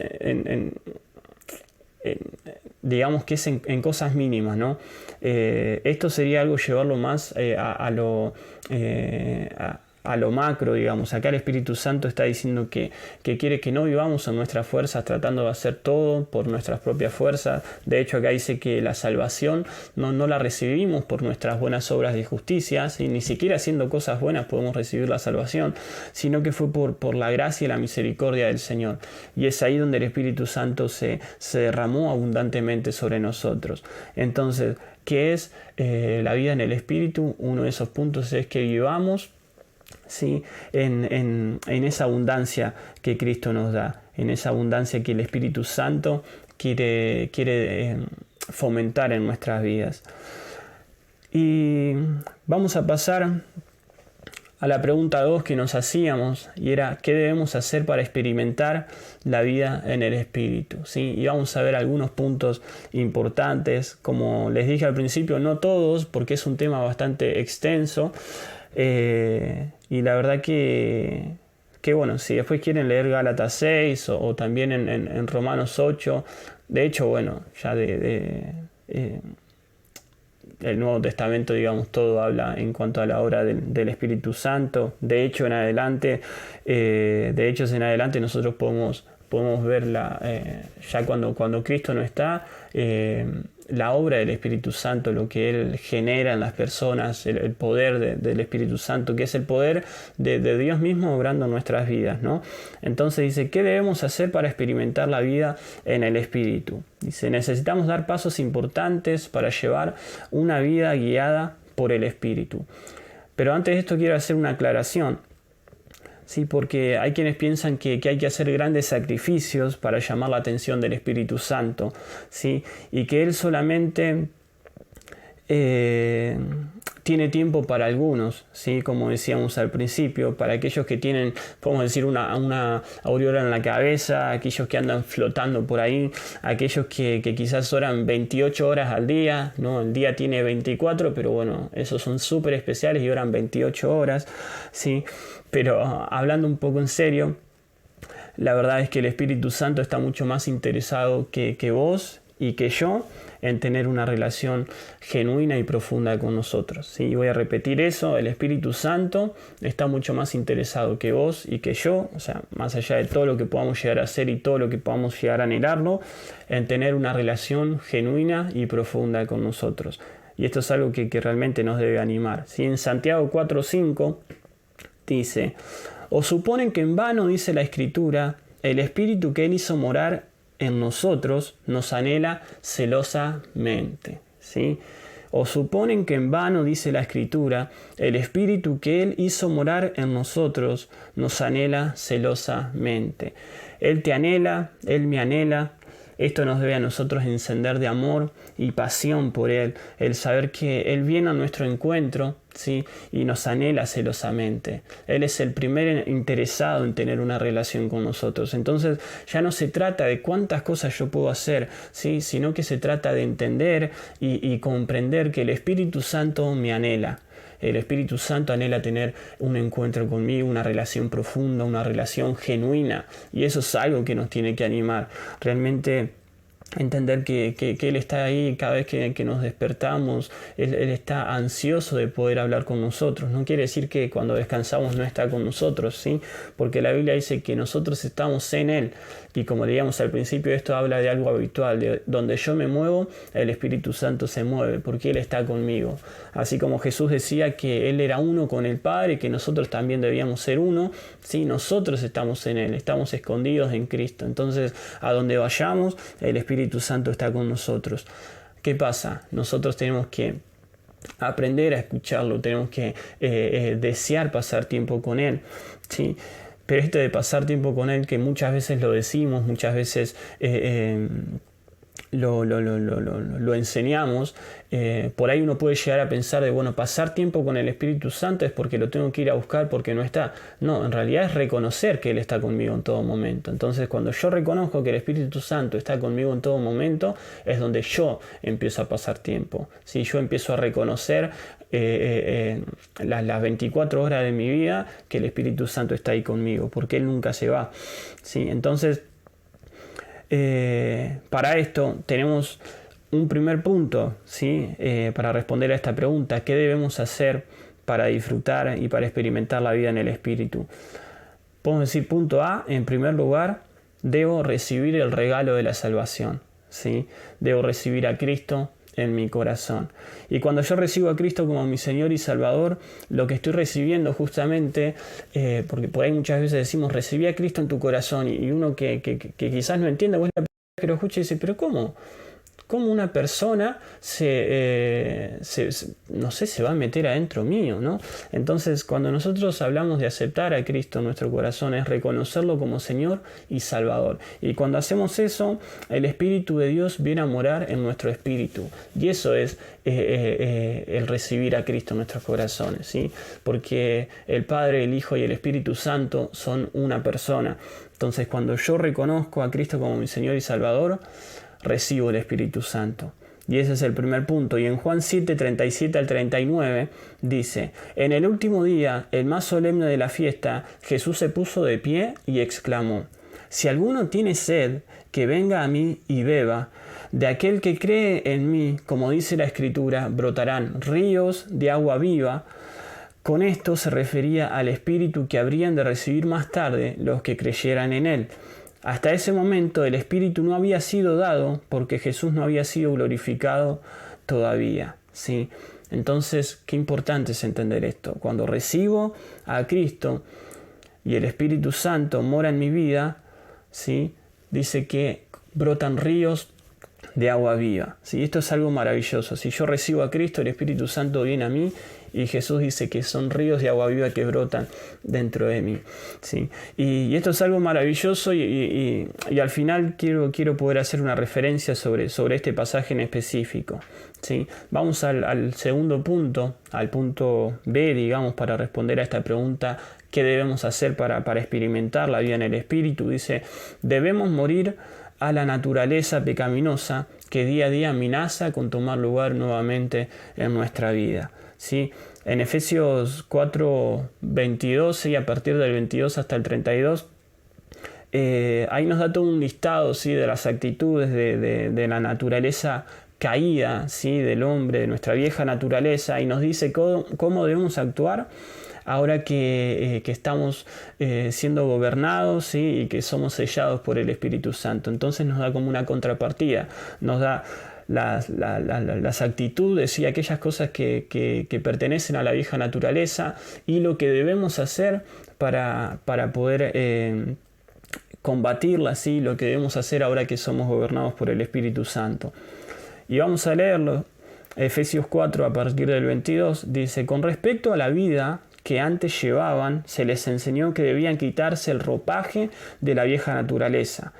digamos que es en cosas mínimas, ¿no? Esto sería algo llevarlo más a lo macro, digamos. Acá el Espíritu Santo está diciendo que quiere que no vivamos en nuestras fuerzas tratando de hacer todo por nuestras propias fuerzas. De hecho, acá dice que la salvación no la recibimos por nuestras buenas obras de justicia, ¿sí? Ni siquiera haciendo cosas buenas podemos recibir la salvación, sino que fue por la gracia y la misericordia del Señor. Y es ahí donde el Espíritu Santo se derramó abundantemente sobre nosotros. Entonces, ¿qué es la vida en el Espíritu? Uno de esos puntos es que vivamos, ¿sí?, en esa abundancia que Cristo nos da, en esa abundancia que el Espíritu Santo quiere fomentar en nuestras vidas. Y vamos a pasar a la pregunta 2 que nos hacíamos, y era ¿qué debemos hacer para experimentar la vida en el Espíritu? ¿Sí? Y vamos a ver algunos puntos importantes. Como les dije al principio, no todos, porque es un tema bastante extenso. Y la verdad que bueno, si después quieren leer Gálatas 6 o también en Romanos 8, de hecho, bueno, ya el Nuevo Testamento, digamos, todo habla en cuanto a la obra del Espíritu Santo. De hecho, en adelante nosotros podemos podemos ver ya cuando Cristo no está, la obra del Espíritu Santo, lo que Él genera en las personas, el poder del Espíritu Santo, que es el poder de Dios mismo obrando en nuestras vidas, ¿no? Entonces dice, ¿qué debemos hacer para experimentar la vida en el Espíritu? Dice, necesitamos dar pasos importantes para llevar una vida guiada por el Espíritu. Pero antes de esto quiero hacer una aclaración. Sí, porque hay quienes piensan que hay que hacer grandes sacrificios para llamar la atención del Espíritu Santo, ¿sí? Y que Él solamente tiene tiempo para algunos, ¿sí? Como decíamos al principio, para aquellos que tienen, podemos decir, una aureola en la cabeza, aquellos que andan flotando por ahí, aquellos que quizás oran 28 horas al día, ¿no? El día tiene 24, pero bueno, esos son súper especiales y oran 28 horas, ¿sí? Pero hablando un poco en serio, la verdad es que el Espíritu Santo está mucho más interesado que vos y que yo en tener una relación genuina y profunda con nosotros, ¿sí? Y voy a repetir eso, el Espíritu Santo está mucho más interesado que vos y que yo, o sea, más allá de todo lo que podamos llegar a hacer y todo lo que podamos llegar a anhelarlo, en tener una relación genuina y profunda con nosotros. Y esto es algo que realmente nos debe animar, ¿sí? En Santiago 4:5 dice, ¿o suponen que en vano, dice la Escritura, el Espíritu que Él hizo morar en nosotros nos anhela celosamente? ¿Sí? ¿O suponen que en vano, dice la Escritura, el Espíritu que Él hizo morar en nosotros nos anhela celosamente? Él te anhela, Él me anhela. Esto nos debe a nosotros encender de amor y pasión por Él, el saber que Él viene a nuestro encuentro, ¿sí? Y nos anhela celosamente. Él es el primer interesado en tener una relación con nosotros. Entonces ya no se trata de cuántas cosas yo puedo hacer, ¿sí? Sino que se trata de entender y comprender que el Espíritu Santo me anhela. El Espíritu Santo anhela tener un encuentro conmigo, una relación profunda, una relación genuina. Y eso es algo que nos tiene que animar. Realmente entender que Él está ahí cada vez que nos despertamos. Él está ansioso de poder hablar con nosotros. No quiere decir que cuando descansamos no está con nosotros, ¿sí? Porque la Biblia dice que nosotros estamos en Él. Y como leíamos al principio, esto habla de algo habitual. De donde yo me muevo, el Espíritu Santo se mueve, porque Él está conmigo. Así como Jesús decía que Él era uno con el Padre, que nosotros también debíamos ser uno, ¿sí? Nosotros estamos en Él, estamos escondidos en Cristo. Entonces, a donde vayamos, el Espíritu Santo está con nosotros. ¿Qué pasa? Nosotros tenemos que aprender a escucharlo, tenemos que desear pasar tiempo con Él, ¿sí? Pero esto de pasar tiempo con Él, que muchas veces lo decimos, muchas veces lo enseñamos, por ahí uno puede llegar a pensar de, bueno, pasar tiempo con el Espíritu Santo es porque lo tengo que ir a buscar porque no está. No, en realidad es reconocer que Él está conmigo en todo momento. Entonces, cuando yo reconozco que el Espíritu Santo está conmigo en todo momento, es donde yo empiezo a pasar tiempo. ¿Sí? Yo empiezo a reconocer las 24 horas de mi vida que el Espíritu Santo está ahí conmigo, porque Él nunca se va. ¿Sí? Entonces, para esto tenemos un primer punto, ¿sí? Para responder a esta pregunta: ¿qué debemos hacer para disfrutar y para experimentar la vida en el Espíritu? Podemos decir, punto A, en primer lugar, debo recibir el regalo de la salvación, ¿sí? Debo recibir a Cristo en mi corazón. Y cuando yo recibo a Cristo como mi Señor y Salvador, lo que estoy recibiendo justamente, porque por ahí muchas veces decimos, recibí a Cristo en tu corazón, y uno que quizás no entiende, vos la primera vez que lo escucha y dice, pero ¿cómo? ¿Cómo una persona no sé, se va a meter adentro mío, ¿no? Entonces, cuando nosotros hablamos de aceptar a Cristo en nuestro corazón, es reconocerlo como Señor y Salvador. Y cuando hacemos eso, el Espíritu de Dios viene a morar en nuestro espíritu. Y eso es el recibir a Cristo en nuestros corazones, ¿sí? Porque el Padre, el Hijo y el Espíritu Santo son una persona. Entonces, cuando yo reconozco a Cristo como mi Señor y Salvador, recibo el Espíritu Santo. Y ese es el primer punto. Y en Juan 7, 37 al 39 dice: en el último día, el más solemne de la fiesta, Jesús se puso de pie y exclamó: si alguno tiene sed, que venga a mí y beba. De aquel que cree en mí, como dice la Escritura, brotarán ríos de agua viva. Con esto se refería al Espíritu que habrían de recibir más tarde los que creyeran en Él. Hasta ese momento el Espíritu no había sido dado porque Jesús no había sido glorificado todavía, ¿sí? Entonces, qué importante es entender esto. Cuando recibo a Cristo y el Espíritu Santo mora en mi vida, ¿sí? Dice que brotan ríos de agua viva, ¿sí? Esto es algo maravilloso. Si yo recibo a Cristo, el Espíritu Santo viene a mí y Jesús dice que son ríos de agua viva que brotan dentro de mí, ¿sí? Y esto es algo maravilloso y al final quiero poder hacer una referencia sobre este pasaje en específico, ¿sí? Vamos al segundo punto, al punto B, digamos, para responder a esta pregunta: ¿qué debemos hacer para experimentar la vida en el Espíritu? Dice, debemos morir a la naturaleza pecaminosa que día a día amenaza con tomar lugar nuevamente en nuestra vida, ¿sí? En Efesios 4:22 y a partir del 22 hasta el 32, ahí nos da todo un listado, ¿sí? De las actitudes de la naturaleza caída, ¿sí? Del hombre, de nuestra vieja naturaleza, y nos dice cómo debemos actuar ahora que estamos siendo gobernados, ¿sí? Y que somos sellados por el Espíritu Santo. Entonces nos da como una contrapartida, nos da las actitudes y aquellas cosas que pertenecen a la vieja naturaleza y lo que debemos hacer para poder combatirla, ¿sí? Lo que debemos hacer ahora que somos gobernados por el Espíritu Santo. Y vamos a leerlo. Efesios 4 a partir del 22 dice: con respecto a la vida que antes llevaban, se les enseñó que debían quitarse el ropaje de la vieja naturaleza,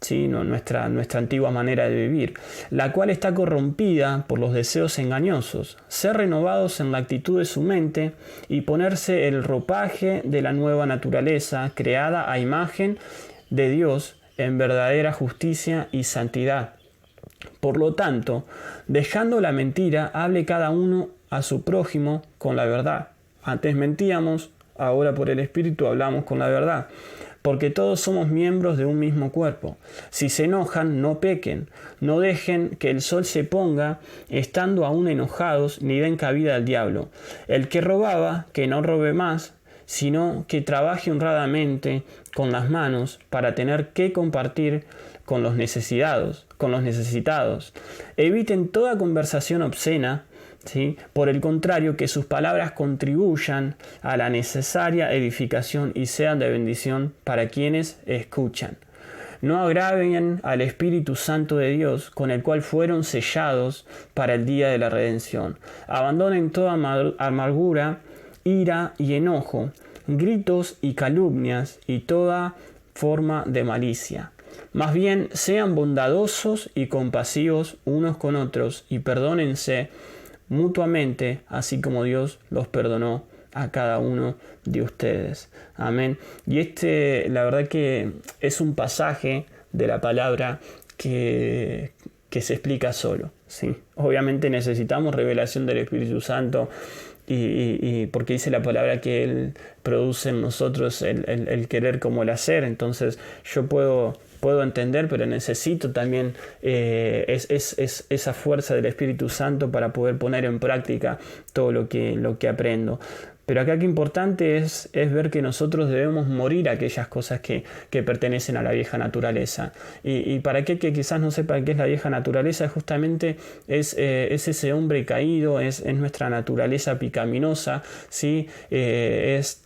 ¿sí? nuestra antigua manera de vivir, la cual está corrompida por los deseos engañosos, ser renovados en la actitud de su mente y ponerse el ropaje de la nueva naturaleza, creada a imagen de Dios en verdadera justicia y santidad. Por lo tanto, dejando la mentira, hable cada uno a su prójimo con la verdad. Antes mentíamos, ahora por el Espíritu hablamos con la verdad, porque todos somos miembros de un mismo cuerpo. Si se enojan, no pequen, no dejen que el sol se ponga, estando aún enojados, ni den cabida al diablo. El que robaba, que no robe más, sino que trabaje honradamente con las manos para tener que compartir con los necesitados. Eviten toda conversación obscena, ¿sí? Por el contrario, que sus palabras contribuyan a la necesaria edificación y sean de bendición para quienes escuchan. No agraven al Espíritu Santo de Dios, con el cual fueron sellados para el día de la redención. Abandonen toda amargura, ira y enojo, gritos y calumnias y toda forma de malicia. Más bien, sean bondadosos y compasivos unos con otros y perdónense mutuamente, así como Dios los perdonó a cada uno de ustedes. Amén. Y la verdad que es un pasaje de la palabra que se explica solo, ¿sí? Obviamente necesitamos revelación del Espíritu Santo y porque dice la palabra que Él produce en nosotros el querer como el hacer. Entonces yo puedo entender, pero necesito también esa fuerza del Espíritu Santo para poder poner en práctica todo lo que aprendo. Pero acá qué importante es ver que nosotros debemos morir a aquellas cosas que pertenecen a la vieja naturaleza. Y para aquel que quizás no sepa qué es la vieja naturaleza, justamente es ese hombre caído, es nuestra naturaleza pecaminosa, ¿sí? Es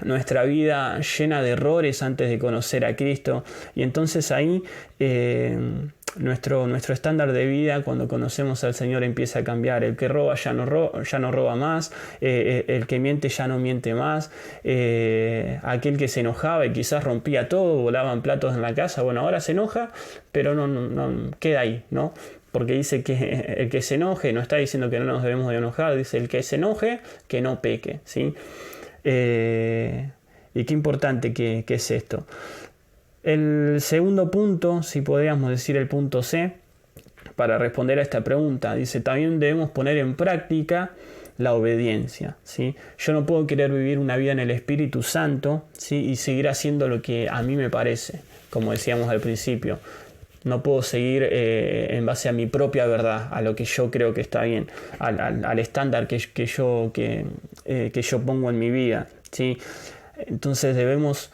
nuestra vida llena de errores antes de conocer a Cristo. Y entonces ahí nuestro estándar de vida cuando conocemos al Señor empieza a cambiar. El que roba ya no roba más, el que miente ya no miente más, aquel que se enojaba y quizás rompía todo, volaban platos en la casa, bueno, ahora se enoja, pero no queda ahí, ¿no? Porque dice que el que se enoje, no está diciendo que no nos debemos de enojar, dice el que se enoje, que no peque, ¿sí? Y qué importante que es esto. El segundo punto, si podríamos decir el punto C, para responder a esta pregunta, dice también debemos poner en práctica la obediencia, ¿sí? Yo no puedo querer vivir una vida en el Espíritu Santo, ¿sí? Y seguir haciendo lo que a mí me parece, como decíamos al principio. No puedo seguir en base a mi propia verdad, a lo que yo creo que está bien, al estándar que yo pongo en mi vida, ¿sí? Entonces debemos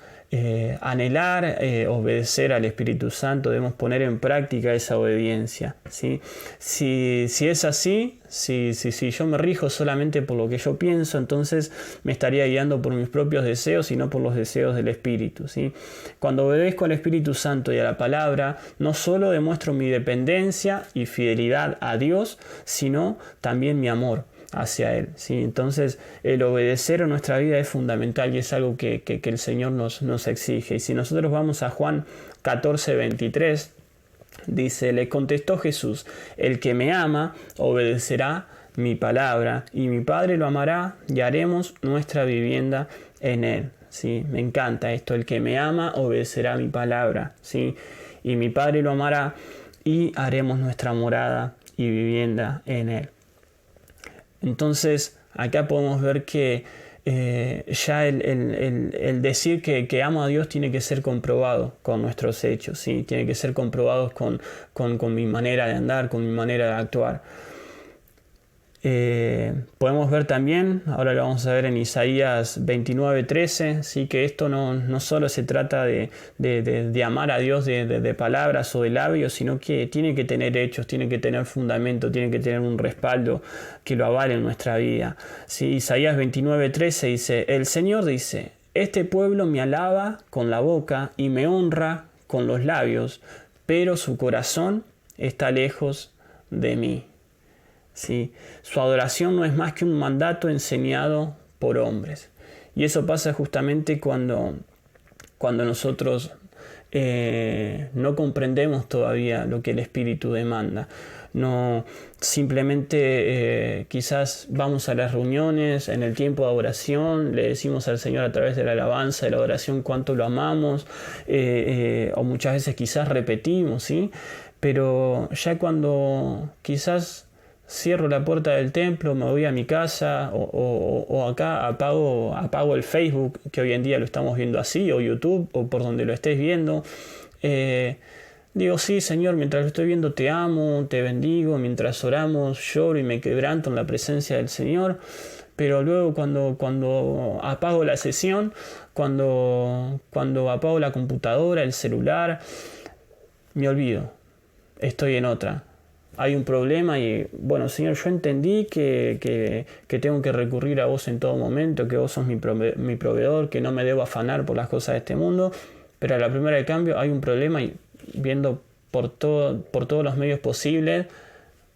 anhelar obedecer al Espíritu Santo, debemos poner en práctica esa obediencia, ¿sí? Si es así, si yo me rijo solamente por lo que yo pienso, entonces me estaría guiando por mis propios deseos y no por los deseos del Espíritu, ¿sí? Cuando obedezco al Espíritu Santo y a la palabra, no solo demuestro mi dependencia y fidelidad a Dios, sino también mi amor hacia Él, ¿sí? Entonces el obedecer en nuestra vida es fundamental y es algo que el Señor nos exige. Y si nosotros vamos a Juan 14:23, dice: le contestó Jesús: el que me ama obedecerá mi palabra, y mi Padre lo amará y haremos nuestra vivienda en Él, ¿sí? Me encanta esto: el que me ama obedecerá mi palabra, ¿sí? Y mi Padre lo amará y haremos nuestra morada y vivienda en Él. Entonces acá podemos ver que ya el decir que amo a Dios tiene que ser comprobado con nuestros hechos, ¿sí? Tiene que ser comprobado con mi manera de andar, con mi manera de actuar. Podemos ver también, ahora lo vamos a ver en Isaías 29:13, ¿sí? Que esto no solo se trata de amar a Dios de palabras o de labios, sino que tiene que tener hechos, tiene que tener fundamento, tiene que tener un respaldo que lo avale en nuestra vida, ¿sí? Isaías 29:13 dice: el Señor dice: este pueblo me alaba con la boca y me honra con los labios, pero su corazón está lejos de mí. ¿Sí? Su adoración no es más que un mandato enseñado por hombres. Y eso pasa justamente cuando nosotros no comprendemos todavía lo que el Espíritu demanda. No simplemente quizás vamos a las reuniones, en el tiempo de adoración, le decimos al Señor a través de la alabanza, de la adoración, cuánto lo amamos, o muchas veces quizás repetimos, ¿sí? Pero ya cuando quizás cierro la puerta del templo, me voy a mi casa o acá apago el Facebook, que hoy en día lo estamos viendo así, o YouTube, o por donde lo estés viendo. Digo: sí, Señor, mientras lo estoy viendo te amo, te bendigo, mientras oramos lloro y me quebranto en la presencia del Señor. Pero luego cuando apago la sesión, cuando apago la computadora, el celular, me olvido, estoy en otra. Hay un problema y, bueno, Señor, yo entendí que tengo que recurrir a vos en todo momento, que vos sos mi proveedor, que no me debo afanar por las cosas de este mundo, pero a la primera de cambio hay un problema y viendo por todos los medios posibles,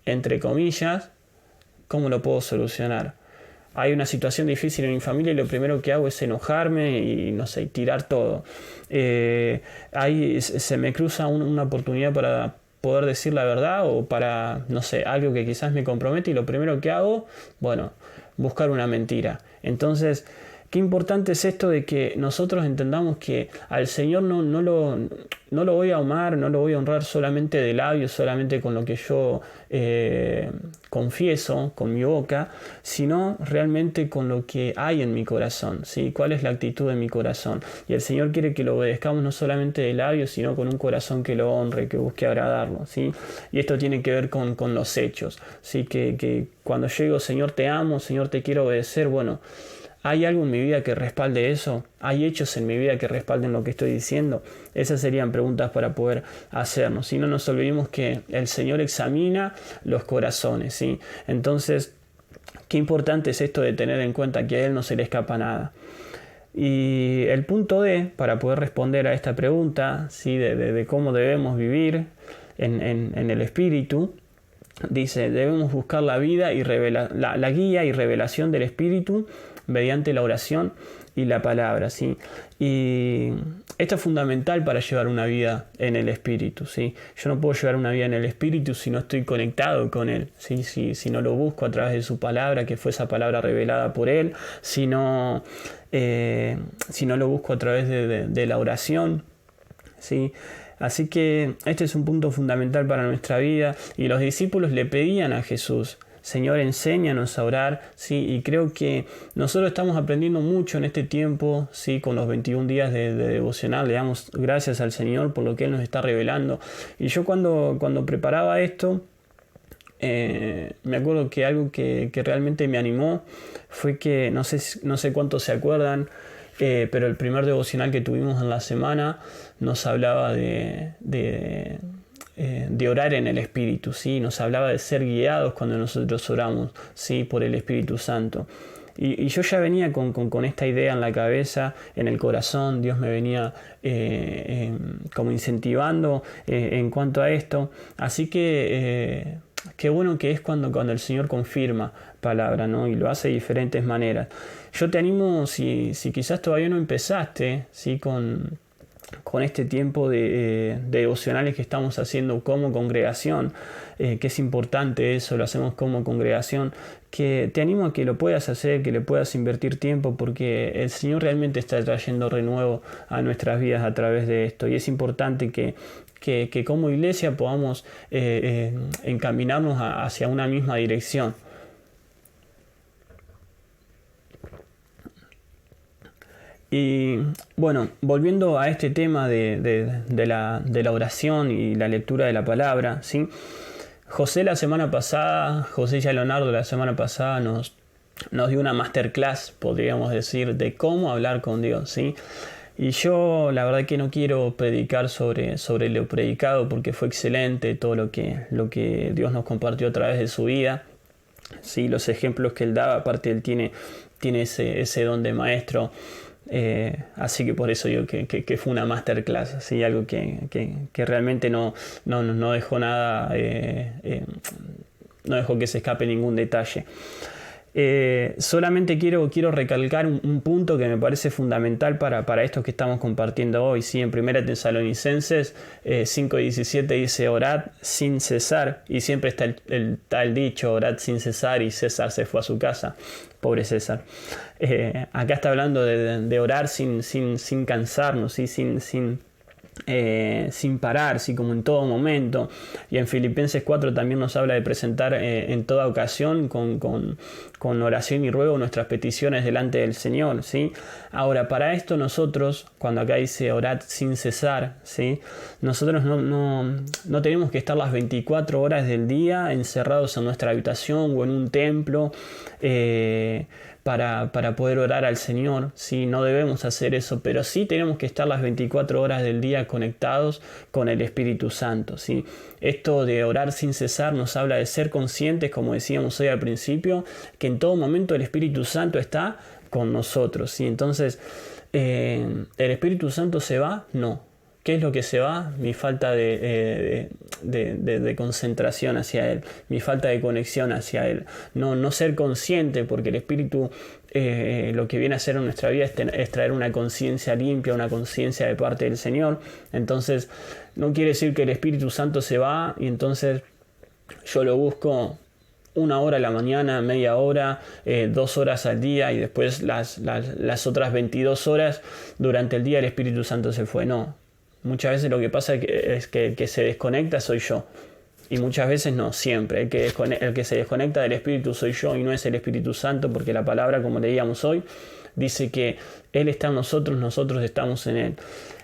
entre comillas, cómo lo puedo solucionar. Hay una situación difícil en mi familia y lo primero que hago es enojarme y, no sé, tirar todo. Ahí se me cruza una oportunidad para poder decir la verdad o para, no sé, algo que quizás me compromete y lo primero que hago, bueno, buscar una mentira. Entonces, qué importante es esto de que nosotros entendamos que al Señor no lo voy a amar, no lo voy a honrar solamente de labios, solamente con lo que yo confieso con mi boca, sino realmente con lo que hay en mi corazón, ¿sí? ¿Cuál es la actitud de mi corazón? Y el Señor quiere que lo obedezcamos no solamente de labios, sino con un corazón que lo honre, que busque agradarlo, ¿sí? Y esto tiene que ver con los hechos, ¿sí? Que cuando yo digo: Señor, te amo, Señor, te quiero obedecer, bueno, ¿hay algo en mi vida que respalde eso? ¿Hay hechos en mi vida que respalden lo que estoy diciendo? Esas serían preguntas para poder hacernos. Si no nos olvidemos que el Señor examina los corazones, ¿sí? Entonces, qué importante es esto de tener en cuenta que a Él no se le escapa nada. Y el punto D, para poder responder a esta pregunta, ¿sí? de cómo debemos vivir en el Espíritu, dice: debemos buscar la vida y la guía y revelación del Espíritu mediante la oración y la palabra, ¿sí? Y esto es fundamental para llevar una vida en el Espíritu, ¿sí? Yo no puedo llevar una vida en el Espíritu si no estoy conectado con Él, ¿sí? Si no lo busco a través de su palabra, que fue esa palabra revelada por Él, si no lo busco a través de la oración, ¿sí? Así que este es un punto fundamental para nuestra vida, y los discípulos le pedían a Jesús: Señor, enséñanos a orar, ¿sí? Y creo que nosotros estamos aprendiendo mucho en este tiempo, ¿sí? Con los 21 días de devocional, le damos gracias al Señor por lo que Él nos está revelando. Y yo cuando preparaba esto, me acuerdo que algo que realmente me animó fue que, no sé cuántos se acuerdan, pero el primer devocional que tuvimos en la semana nos hablaba de orar en el Espíritu, ¿sí? Nos hablaba de ser guiados cuando nosotros oramos, ¿sí? Por el Espíritu Santo. Y yo ya venía con esta idea en la cabeza, en el corazón. Dios me venía como incentivando en cuanto a esto. Así que qué bueno que es cuando el Señor confirma palabra, ¿no? Y lo hace de diferentes maneras. Yo te animo, si quizás todavía no empezaste, ¿sí? Con este tiempo de devocionales que estamos haciendo como congregación, que es importante eso, lo hacemos como congregación, que te animo a que lo puedas hacer, que le puedas invertir tiempo, porque el Señor realmente está trayendo renuevo a nuestras vidas a través de esto, y es importante que como iglesia podamos encaminarnos hacia una misma dirección. Y bueno, volviendo a este tema de la oración y la lectura de la palabra, ¿sí? José y Leonardo la semana pasada nos dio una masterclass, podríamos decir, de cómo hablar con Dios, ¿sí? Y yo la verdad que no quiero predicar sobre lo predicado, porque fue excelente todo lo que Dios nos compartió a través de su vida, ¿sí? Los ejemplos que él daba, aparte él tiene ese don de maestro. Así que por eso digo que fue una masterclass, ¿sí? Algo que realmente no dejó nada, no dejó que se escape ningún detalle. Solamente quiero recalcar un punto que me parece fundamental para esto que estamos compartiendo hoy, ¿sí? En 1 Tesalonicenses 5:17 dice: orad sin cesar, y siempre está el dicho: orad sin cesar, y César se fue a su casa. Pobre César. Acá está hablando de orar sin cansarnos, ¿sí? Sin parar, ¿sí? Como en todo momento. Y en Filipenses 4 también nos habla de presentar en toda ocasión con oración y ruego nuestras peticiones delante del Señor, ¿sí? Ahora, para esto nosotros, cuando acá dice orad sin cesar, ¿sí? Nosotros no tenemos que estar las 24 horas del día encerrados en nuestra habitación o en un templo para poder orar al Señor, ¿sí? No debemos hacer eso, pero sí tenemos que estar las 24 horas del día conectados con el Espíritu Santo, ¿sí? Esto de orar sin cesar nos habla de ser conscientes, como decíamos hoy al principio, que en todo momento el Espíritu Santo está con nosotros, ¿sí? Entonces, ¿el Espíritu Santo se va? No. ¿Qué es lo que se va? Mi falta de concentración hacia Él, mi falta de conexión hacia Él. No ser consciente, porque el Espíritu lo que viene a hacer en nuestra vida es traer una conciencia limpia, una conciencia de parte del Señor. Entonces, no quiere decir que el Espíritu Santo se va y entonces yo lo busco 1 hora a la mañana, media hora, 2 horas al día, y después las otras 22 horas durante el día el Espíritu Santo se fue. No. Muchas veces lo que pasa es que el que se desconecta soy yo. Y muchas veces no, siempre. El que se desconecta del Espíritu soy yo y no es el Espíritu Santo, porque la palabra, como leíamos hoy, dice que Él está en nosotros, nosotros estamos en Él.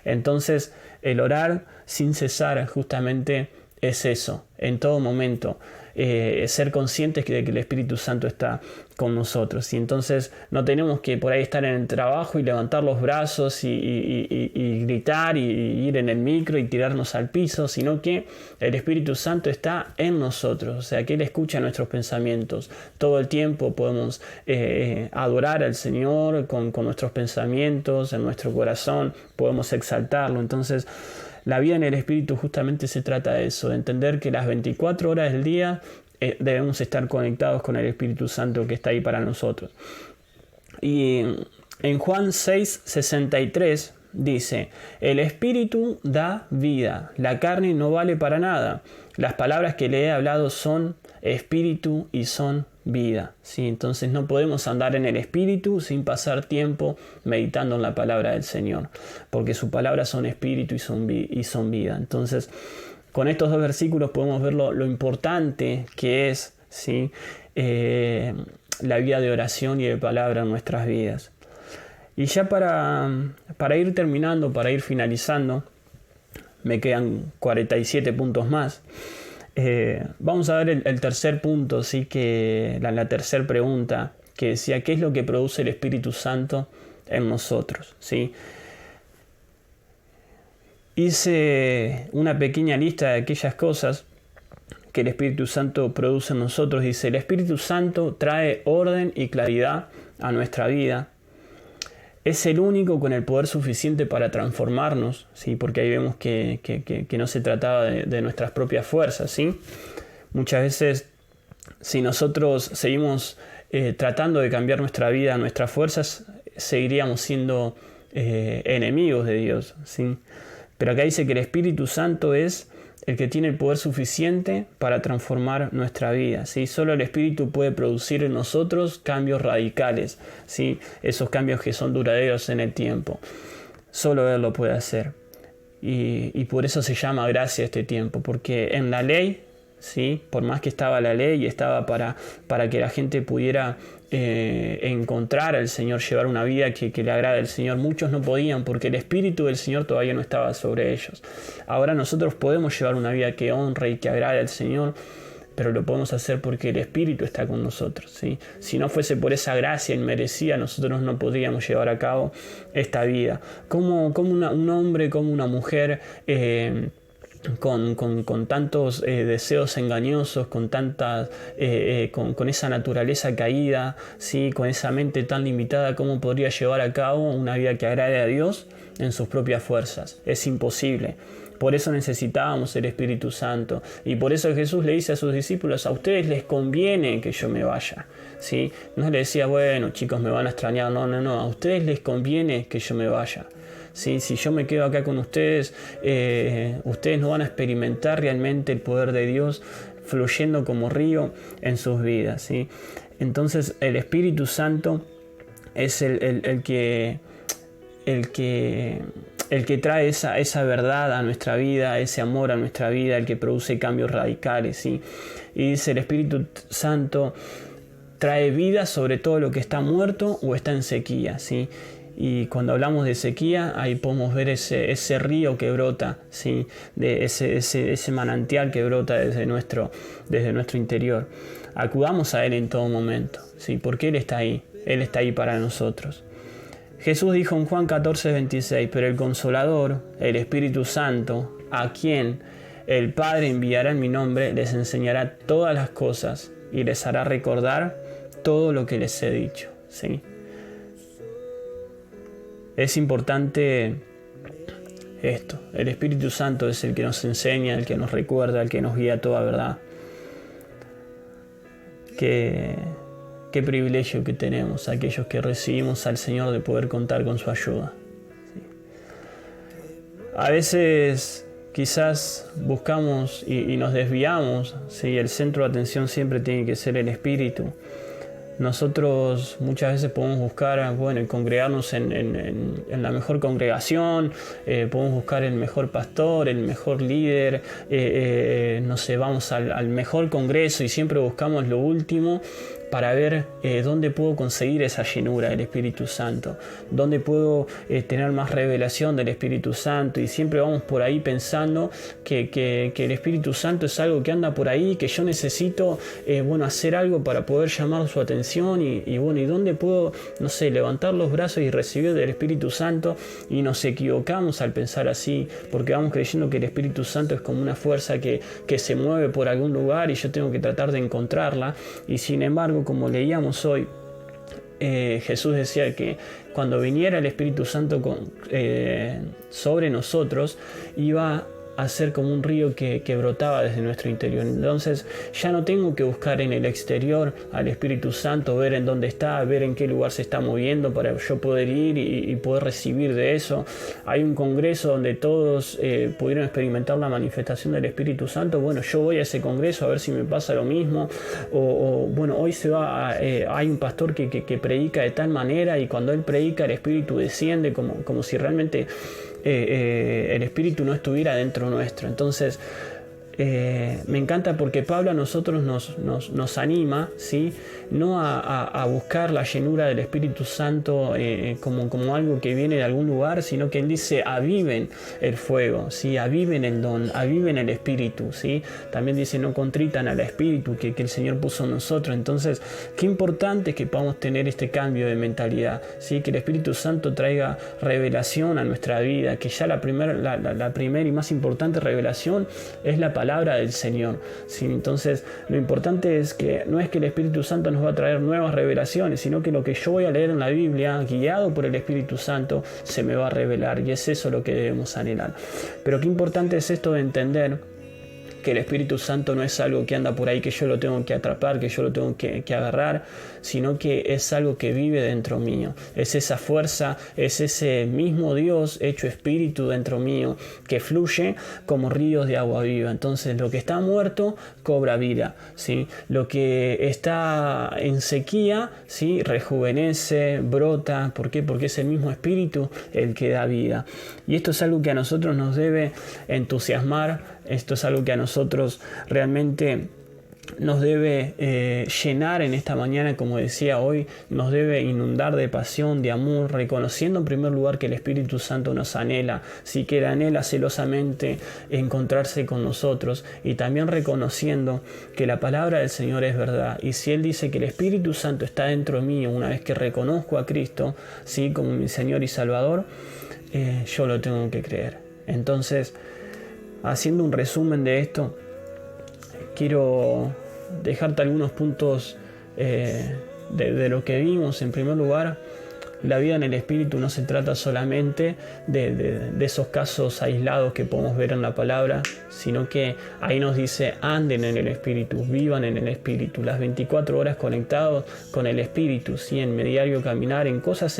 Entonces, el orar sin cesar justamente es eso, en todo momento. Ser conscientes de que el Espíritu Santo está con nosotros, y entonces no tenemos que por ahí estar en el trabajo y levantar los brazos y gritar y ir en el micro y tirarnos al piso, sino que el Espíritu Santo está en nosotros, o sea que Él escucha nuestros pensamientos. Todo el tiempo podemos adorar al Señor con nuestros pensamientos, en nuestro corazón, podemos exaltarlo. Entonces, la vida en el Espíritu justamente se trata de eso, de entender que las 24 horas del día debemos estar conectados con el Espíritu Santo que está ahí para nosotros. Y en Juan 6:63 dice: el Espíritu da vida, la carne no vale para nada. Las palabras que le he hablado son Espíritu y son vida, ¿sí? Entonces no podemos andar en el Espíritu sin pasar tiempo meditando en la palabra del Señor, porque sus palabras son Espíritu y son vida. Entonces, con estos 2 versículos podemos ver lo importante que es, ¿sí? La vida de oración y de palabra en nuestras vidas. Y ya para ir terminando, para ir finalizando, me quedan 47 puntos más. Vamos a ver el tercer punto, ¿sí? Que la tercera pregunta, que decía: ¿qué es lo que produce el Espíritu Santo en nosotros, ¿sí? Hice una pequeña lista de aquellas cosas que el Espíritu Santo produce en nosotros. Dice, el Espíritu Santo trae orden y claridad a nuestra vida. Es el único con el poder suficiente para transformarnos, ¿sí? Porque ahí vemos que no se trataba de nuestras propias fuerzas, ¿sí? Muchas veces, si nosotros seguimos tratando de cambiar nuestra vida, nuestras fuerzas, seguiríamos siendo enemigos de Dios, ¿sí? Pero acá dice que el Espíritu Santo es el que tiene el poder suficiente para transformar nuestra vida, ¿sí? Solo el Espíritu puede producir en nosotros cambios radicales, ¿sí? Esos cambios que son duraderos en el tiempo. Solo Él lo puede hacer. Y por eso se llama gracia este tiempo, porque en la ley, ¿sí? Por más que estaba la ley y estaba para que la gente pudiera encontrar al Señor, llevar una vida que le agrade al Señor, muchos no podían porque el Espíritu del Señor todavía no estaba sobre ellos. Ahora nosotros podemos llevar una vida que honre y que agrade al Señor, pero lo podemos hacer porque el Espíritu está con nosotros, ¿sí? Si no fuese por esa gracia inmerecida, nosotros no podríamos llevar a cabo esta vida. Como un hombre, como una mujer, con tantos deseos engañosos, con esa naturaleza caída, ¿sí? Con esa mente tan limitada, ¿cómo podría llevar a cabo una vida que agrade a Dios en sus propias fuerzas? Es imposible. Por eso necesitábamos el Espíritu Santo. Y por eso Jesús le dice a sus discípulos, a ustedes les conviene que yo me vaya, ¿sí? No le decía, bueno, chicos, me van a extrañar. No, a ustedes les conviene que yo me vaya. ¿Sí? Si yo me quedo acá con ustedes, ustedes no van a experimentar realmente el poder de Dios fluyendo como río en sus vidas, ¿sí? Entonces el Espíritu Santo es el que trae esa verdad a nuestra vida, ese amor a nuestra vida, el que produce cambios radicales, ¿sí? Y dice, el Espíritu Santo trae vida sobre todo lo que está muerto o está en sequía, ¿sí? Y cuando hablamos de sequía, ahí podemos ver ese río que brota, ¿sí? De ese manantial que brota desde nuestro interior. Acudamos a Él en todo momento, ¿sí? Porque Él está ahí para nosotros. Jesús dijo en Juan 14:26, pero el Consolador, el Espíritu Santo, a quien el Padre enviará en mi nombre, les enseñará todas las cosas y les hará recordar todo lo que les he dicho, ¿sí? Es importante esto. El Espíritu Santo es el que nos enseña, el que nos recuerda, el que nos guía a toda verdad. Qué privilegio que tenemos aquellos que recibimos al Señor de poder contar con su ayuda. ¿Sí? A veces quizás buscamos y nos desviamos, ¿sí? El centro de atención siempre tiene que ser el Espíritu. Nosotros muchas veces podemos buscar, bueno, congregarnos en la mejor congregación, podemos buscar el mejor pastor, el mejor líder, no sé, vamos al mejor congreso y siempre buscamos lo último para ver dónde puedo conseguir esa llenura del Espíritu Santo, dónde puedo tener más revelación del Espíritu Santo, y siempre vamos por ahí pensando que el Espíritu Santo es algo que anda por ahí, que yo necesito hacer algo para poder llamar su atención y dónde puedo, no sé, levantar los brazos y recibir del Espíritu Santo. Y nos equivocamos al pensar así, porque vamos creyendo que el Espíritu Santo es como una fuerza que se mueve por algún lugar y yo tengo que tratar de encontrarla. Y sin embargo, como leíamos hoy, Jesús decía que cuando viniera el Espíritu Santo sobre nosotros, iba a ser como un río que brotaba desde nuestro interior. Entonces ya no tengo que buscar en el exterior al Espíritu Santo, ver en dónde está, ver en qué lugar se está moviendo para yo poder ir y poder recibir de eso. Hay un congreso donde todos pudieron experimentar la manifestación del Espíritu Santo. Bueno, yo voy a ese congreso a ver si me pasa lo mismo. Hoy hay un pastor que predica de tal manera, y cuando él predica el Espíritu desciende como si realmente el Espíritu no estuviera dentro nuestro. Entonces me encanta porque Pablo a nosotros nos anima, ¿sí? No a buscar la llenura del Espíritu Santo como algo que viene de algún lugar, sino que él dice aviven el fuego, ¿sí? Aviven el don, aviven el Espíritu, ¿sí? También dice no contritan al Espíritu que el Señor puso en nosotros. Entonces, qué importante es que podamos tener este cambio de mentalidad, ¿sí? Que el Espíritu Santo traiga revelación a nuestra vida, que ya la primera y más importante revelación es la palabra del Señor, ¿sí? Entonces, lo importante es que no es que el Espíritu Santo nos va a traer nuevas revelaciones, sino que lo que yo voy a leer en la Biblia, guiado por el Espíritu Santo, se me va a revelar, y es eso lo que debemos anhelar. Pero qué importante es esto de entender que el Espíritu Santo no es algo que anda por ahí, que yo lo tengo que atrapar, que yo lo tengo que agarrar, sino que es algo que vive dentro mío. Es esa fuerza, es ese mismo Dios hecho espíritu dentro mío, que fluye como ríos de agua viva. Entonces, lo que está muerto cobra vida, ¿sí? Lo que está en sequía, ¿sí? Rejuvenece, brota. ¿Por qué? Porque es el mismo espíritu el que da vida. Y esto es algo que a nosotros nos debe entusiasmar. Esto es algo que a nosotros realmente nos debe llenar en esta mañana, como decía hoy, nos debe inundar de pasión, de amor, reconociendo en primer lugar que el Espíritu Santo nos anhela, sí, que Él anhela celosamente encontrarse con nosotros, y también reconociendo que la palabra del Señor es verdad. Y si Él dice que el Espíritu Santo está dentro mío, una vez que reconozco a Cristo, sí, como mi Señor y Salvador, yo lo tengo que creer. Entonces, haciendo un resumen de esto, quiero dejarte algunos puntos de lo que vimos. En primer lugar, la vida en el Espíritu no se trata solamente de esos casos aislados que podemos ver en la palabra, sino que ahí nos dice anden en el Espíritu, vivan en el Espíritu, las 24 horas conectados con el Espíritu, ¿sí? En mi diario caminar, en cosas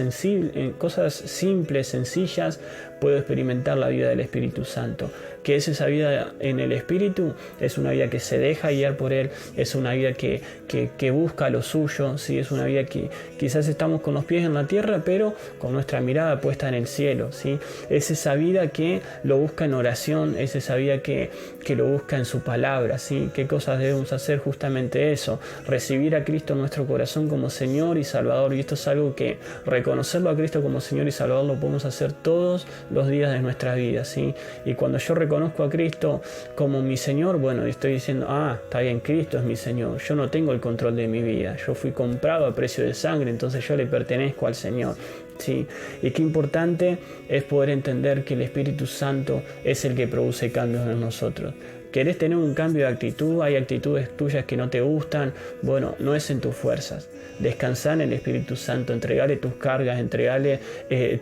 simples, sencillas, puedo experimentar la vida del Espíritu Santo. ¿Qué es esa vida en el Espíritu? Es una vida que se deja guiar por Él, es una vida que busca lo suyo, ¿sí? Es una vida que quizás estamos con los pies en la tierra, pero con nuestra mirada puesta en el cielo, ¿sí? Es esa vida que lo busca en oración, es esa vida que lo busca en su palabra, ¿sí? ¿Qué cosas debemos hacer? Justamente eso, recibir a Cristo en nuestro corazón como Señor y Salvador. Y esto es algo que reconocerlo a Cristo como Señor y Salvador lo podemos hacer todos los días de nuestra vida, ¿sí? Y cuando yo reconozco a Cristo como mi Señor, bueno, estoy diciendo, está bien, Cristo es mi Señor, yo no tengo el control de mi vida, yo fui comprado a precio de sangre, entonces yo le pertenezco al Señor, ¿sí? Y qué importante es poder entender que el Espíritu Santo es el que produce cambios en nosotros. ¿Querés tener un cambio de actitud? Hay actitudes tuyas que no te gustan. Bueno, no es en tus fuerzas. Descansar en el Espíritu Santo, entregarle tus cargas, entregarle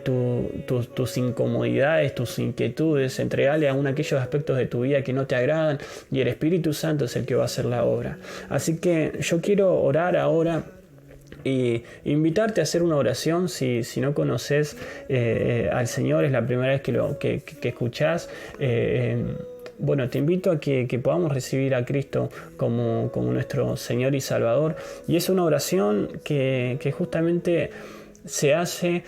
tus incomodidades, tus inquietudes, entregarle aún aquellos aspectos de tu vida que no te agradan, y el Espíritu Santo es el que va a hacer la obra. Así que yo quiero orar ahora y invitarte a hacer una oración. Si no conoces al Señor, es la primera vez que escuchás, bueno, te invito a que podamos recibir a Cristo como nuestro Señor y Salvador. Y es una oración que justamente se hace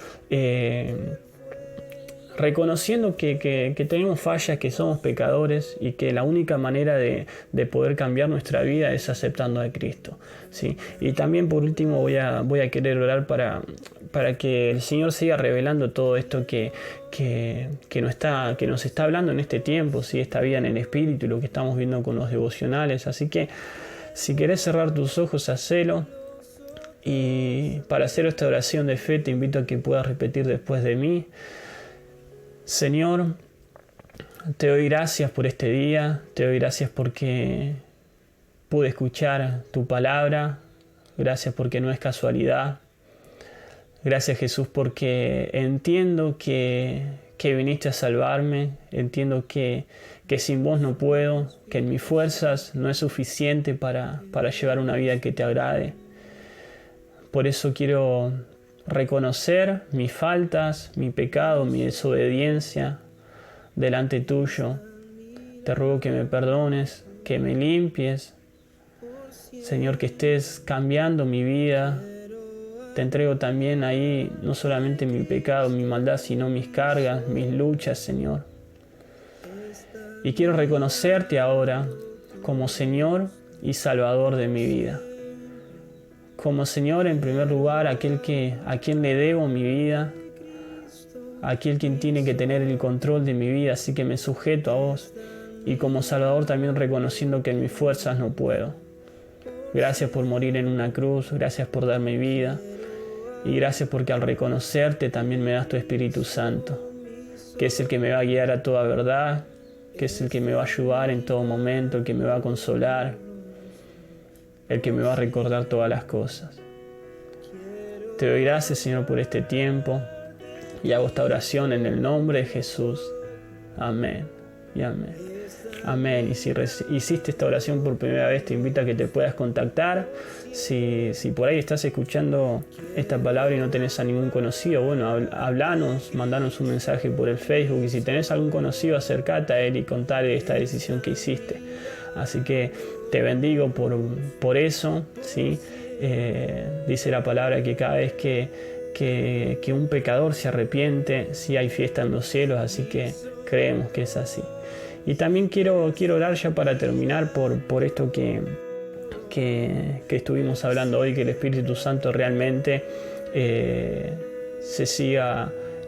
reconociendo que tenemos fallas, que somos pecadores, y que la única manera de poder cambiar nuestra vida es aceptando a Cristo, ¿sí? Y también, por último, voy a querer orar para que el Señor siga revelando todo esto que nos está hablando en este tiempo, ¿sí? Esta vida en el Espíritu y lo que estamos viendo con los devocionales. Así que si querés cerrar tus ojos, hacelo. Y para hacer esta oración de fe te invito a que puedas repetir después de mí. Señor, te doy gracias por este día, te doy gracias porque pude escuchar tu palabra, gracias porque no es casualidad. Gracias, Jesús, porque entiendo que viniste a salvarme, entiendo que sin vos no puedo, que en mis fuerzas no es suficiente para llevar una vida que te agrade. Por eso quiero reconocer mis faltas, mi pecado, mi desobediencia delante tuyo. Te ruego que me perdones, que me limpies. Señor, que estés cambiando mi vida. Te entrego también ahí no solamente mi pecado, mi maldad, sino mis cargas, mis luchas, Señor. Y quiero reconocerte ahora como Señor y Salvador de mi vida. Como Señor, en primer lugar, a quien le debo mi vida, aquel quien tiene que tener el control de mi vida, así que me sujeto a vos. Y como Salvador también reconociendo que en mis fuerzas no puedo. Gracias por morir en una cruz, gracias por darme vida. Y gracias porque al reconocerte también me das tu Espíritu Santo, que es el que me va a guiar a toda verdad, que es el que me va a ayudar en todo momento, el que me va a consolar, el que me va a recordar todas las cosas. Te doy gracias, Señor, por este tiempo y hago esta oración en el nombre de Jesús. Amén y amén. Amén. Y si hiciste esta oración por primera vez, te invito a que te puedas contactar. Si por ahí estás escuchando esta palabra y no tenés a ningún conocido, bueno, hablanos, mandanos un mensaje por el Facebook. Y si tenés algún conocido, acércate a él y contale esta decisión que hiciste. Así que te bendigo por eso, ¿sí? Dice la palabra que cada vez que un pecador se arrepiente, sí hay fiesta en los cielos, así que creemos que es así. Y también quiero orar ya para terminar por esto que estuvimos hablando hoy, que el Espíritu Santo realmente sigue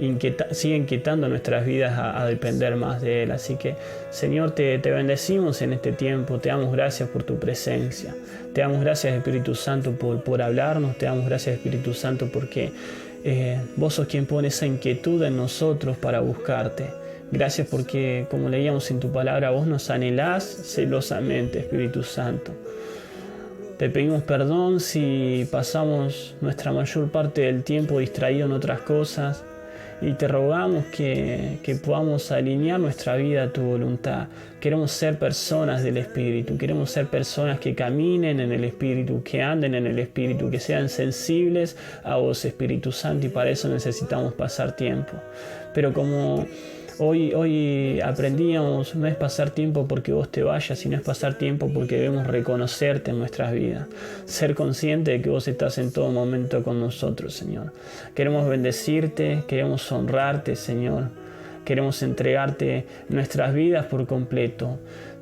inquietando nuestras vidas a depender más de Él. Así que, Señor, te bendecimos en este tiempo, te damos gracias por tu presencia, te damos gracias, Espíritu Santo, por hablarnos, te damos gracias, Espíritu Santo, porque vos sos quien pone esa inquietud en nosotros para buscarte. Gracias porque, como leíamos en tu palabra, vos nos anhelás celosamente, Espíritu Santo. Te pedimos perdón si pasamos nuestra mayor parte del tiempo distraídos en otras cosas y te rogamos que podamos alinear nuestra vida a tu voluntad. Queremos ser personas del Espíritu, queremos ser personas que caminen en el Espíritu, que anden en el Espíritu, que sean sensibles a vos, Espíritu Santo, y para eso necesitamos pasar tiempo. Pero como Hoy aprendíamos, no es pasar tiempo porque vos te vayas, sino es pasar tiempo porque debemos reconocerte en nuestras vidas. Ser consciente de que vos estás en todo momento con nosotros, Señor. Queremos bendecirte, queremos honrarte, Señor. Queremos entregarte nuestras vidas por completo.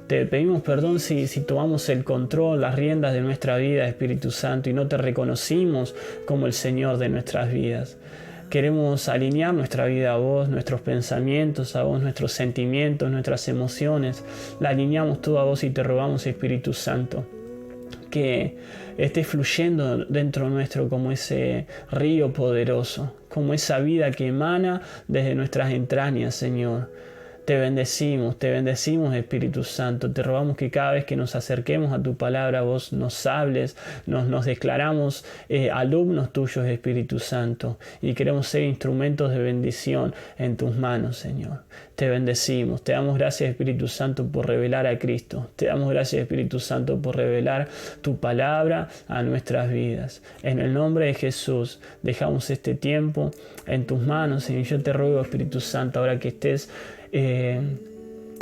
Te pedimos perdón si tomamos el control, las riendas de nuestra vida, Espíritu Santo, y no te reconocimos como el Señor de nuestras vidas. Queremos alinear nuestra vida a vos, nuestros pensamientos a vos, nuestros sentimientos, nuestras emociones. La alineamos todo a vos y te rogamos, Espíritu Santo, que estés fluyendo dentro nuestro como ese río poderoso, como esa vida que emana desde nuestras entrañas, Señor. Te bendecimos, Espíritu Santo. Te rogamos que cada vez que nos acerquemos a tu palabra, vos nos hables, nos declaramos alumnos tuyos, Espíritu Santo, y queremos ser instrumentos de bendición en tus manos, Señor. Te bendecimos, te damos gracias, Espíritu Santo, por revelar a Cristo. Te damos gracias, Espíritu Santo, por revelar tu palabra a nuestras vidas. En el nombre de Jesús, dejamos este tiempo en tus manos, Señor. Yo te ruego, Espíritu Santo, ahora que estés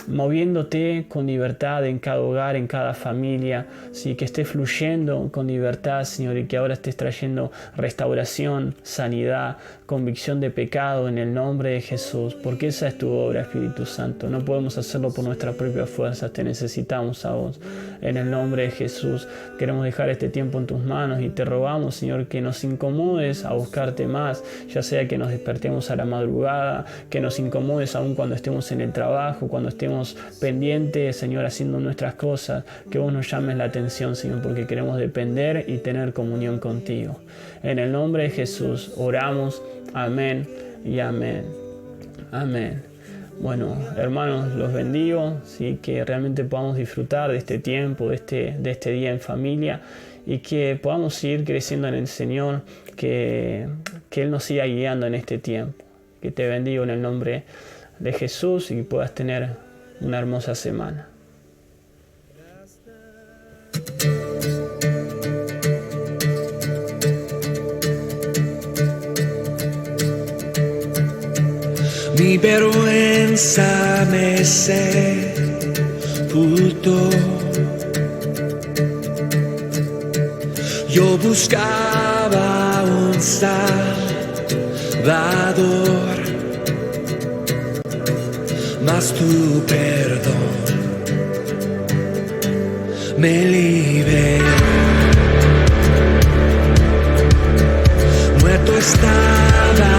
moviéndote con libertad en cada hogar, en cada familia, ¿sí? Que estés fluyendo con libertad, Señor, y que ahora estés trayendo restauración, sanidad, convicción de pecado en el nombre de Jesús, porque esa es tu obra, Espíritu Santo. No podemos hacerlo por nuestras propias fuerzas, te necesitamos a vos. En el nombre de Jesús queremos dejar este tiempo en tus manos y te rogamos, Señor, que nos incomodes a buscarte más, ya sea que nos despertemos a la madrugada, que nos incomodes aún cuando estemos en el trabajo, cuando estemos pendientes, Señor, haciendo nuestras cosas, que vos nos llames la atención, Señor, porque queremos depender y tener comunión contigo. En el nombre de Jesús oramos. Amén y amén. Amén. Bueno, hermanos, los bendigo, ¿sí? Que realmente podamos disfrutar de este tiempo, de este día en familia, y que podamos seguir creciendo en el Señor, que Él nos siga guiando en este tiempo. Que te bendigo en el nombre de Jesús y que puedas tener una hermosa semana. Mi vergüenza me sepultó. Yo buscaba un Salvador, mas tu perdón me liberó. Muerto estaba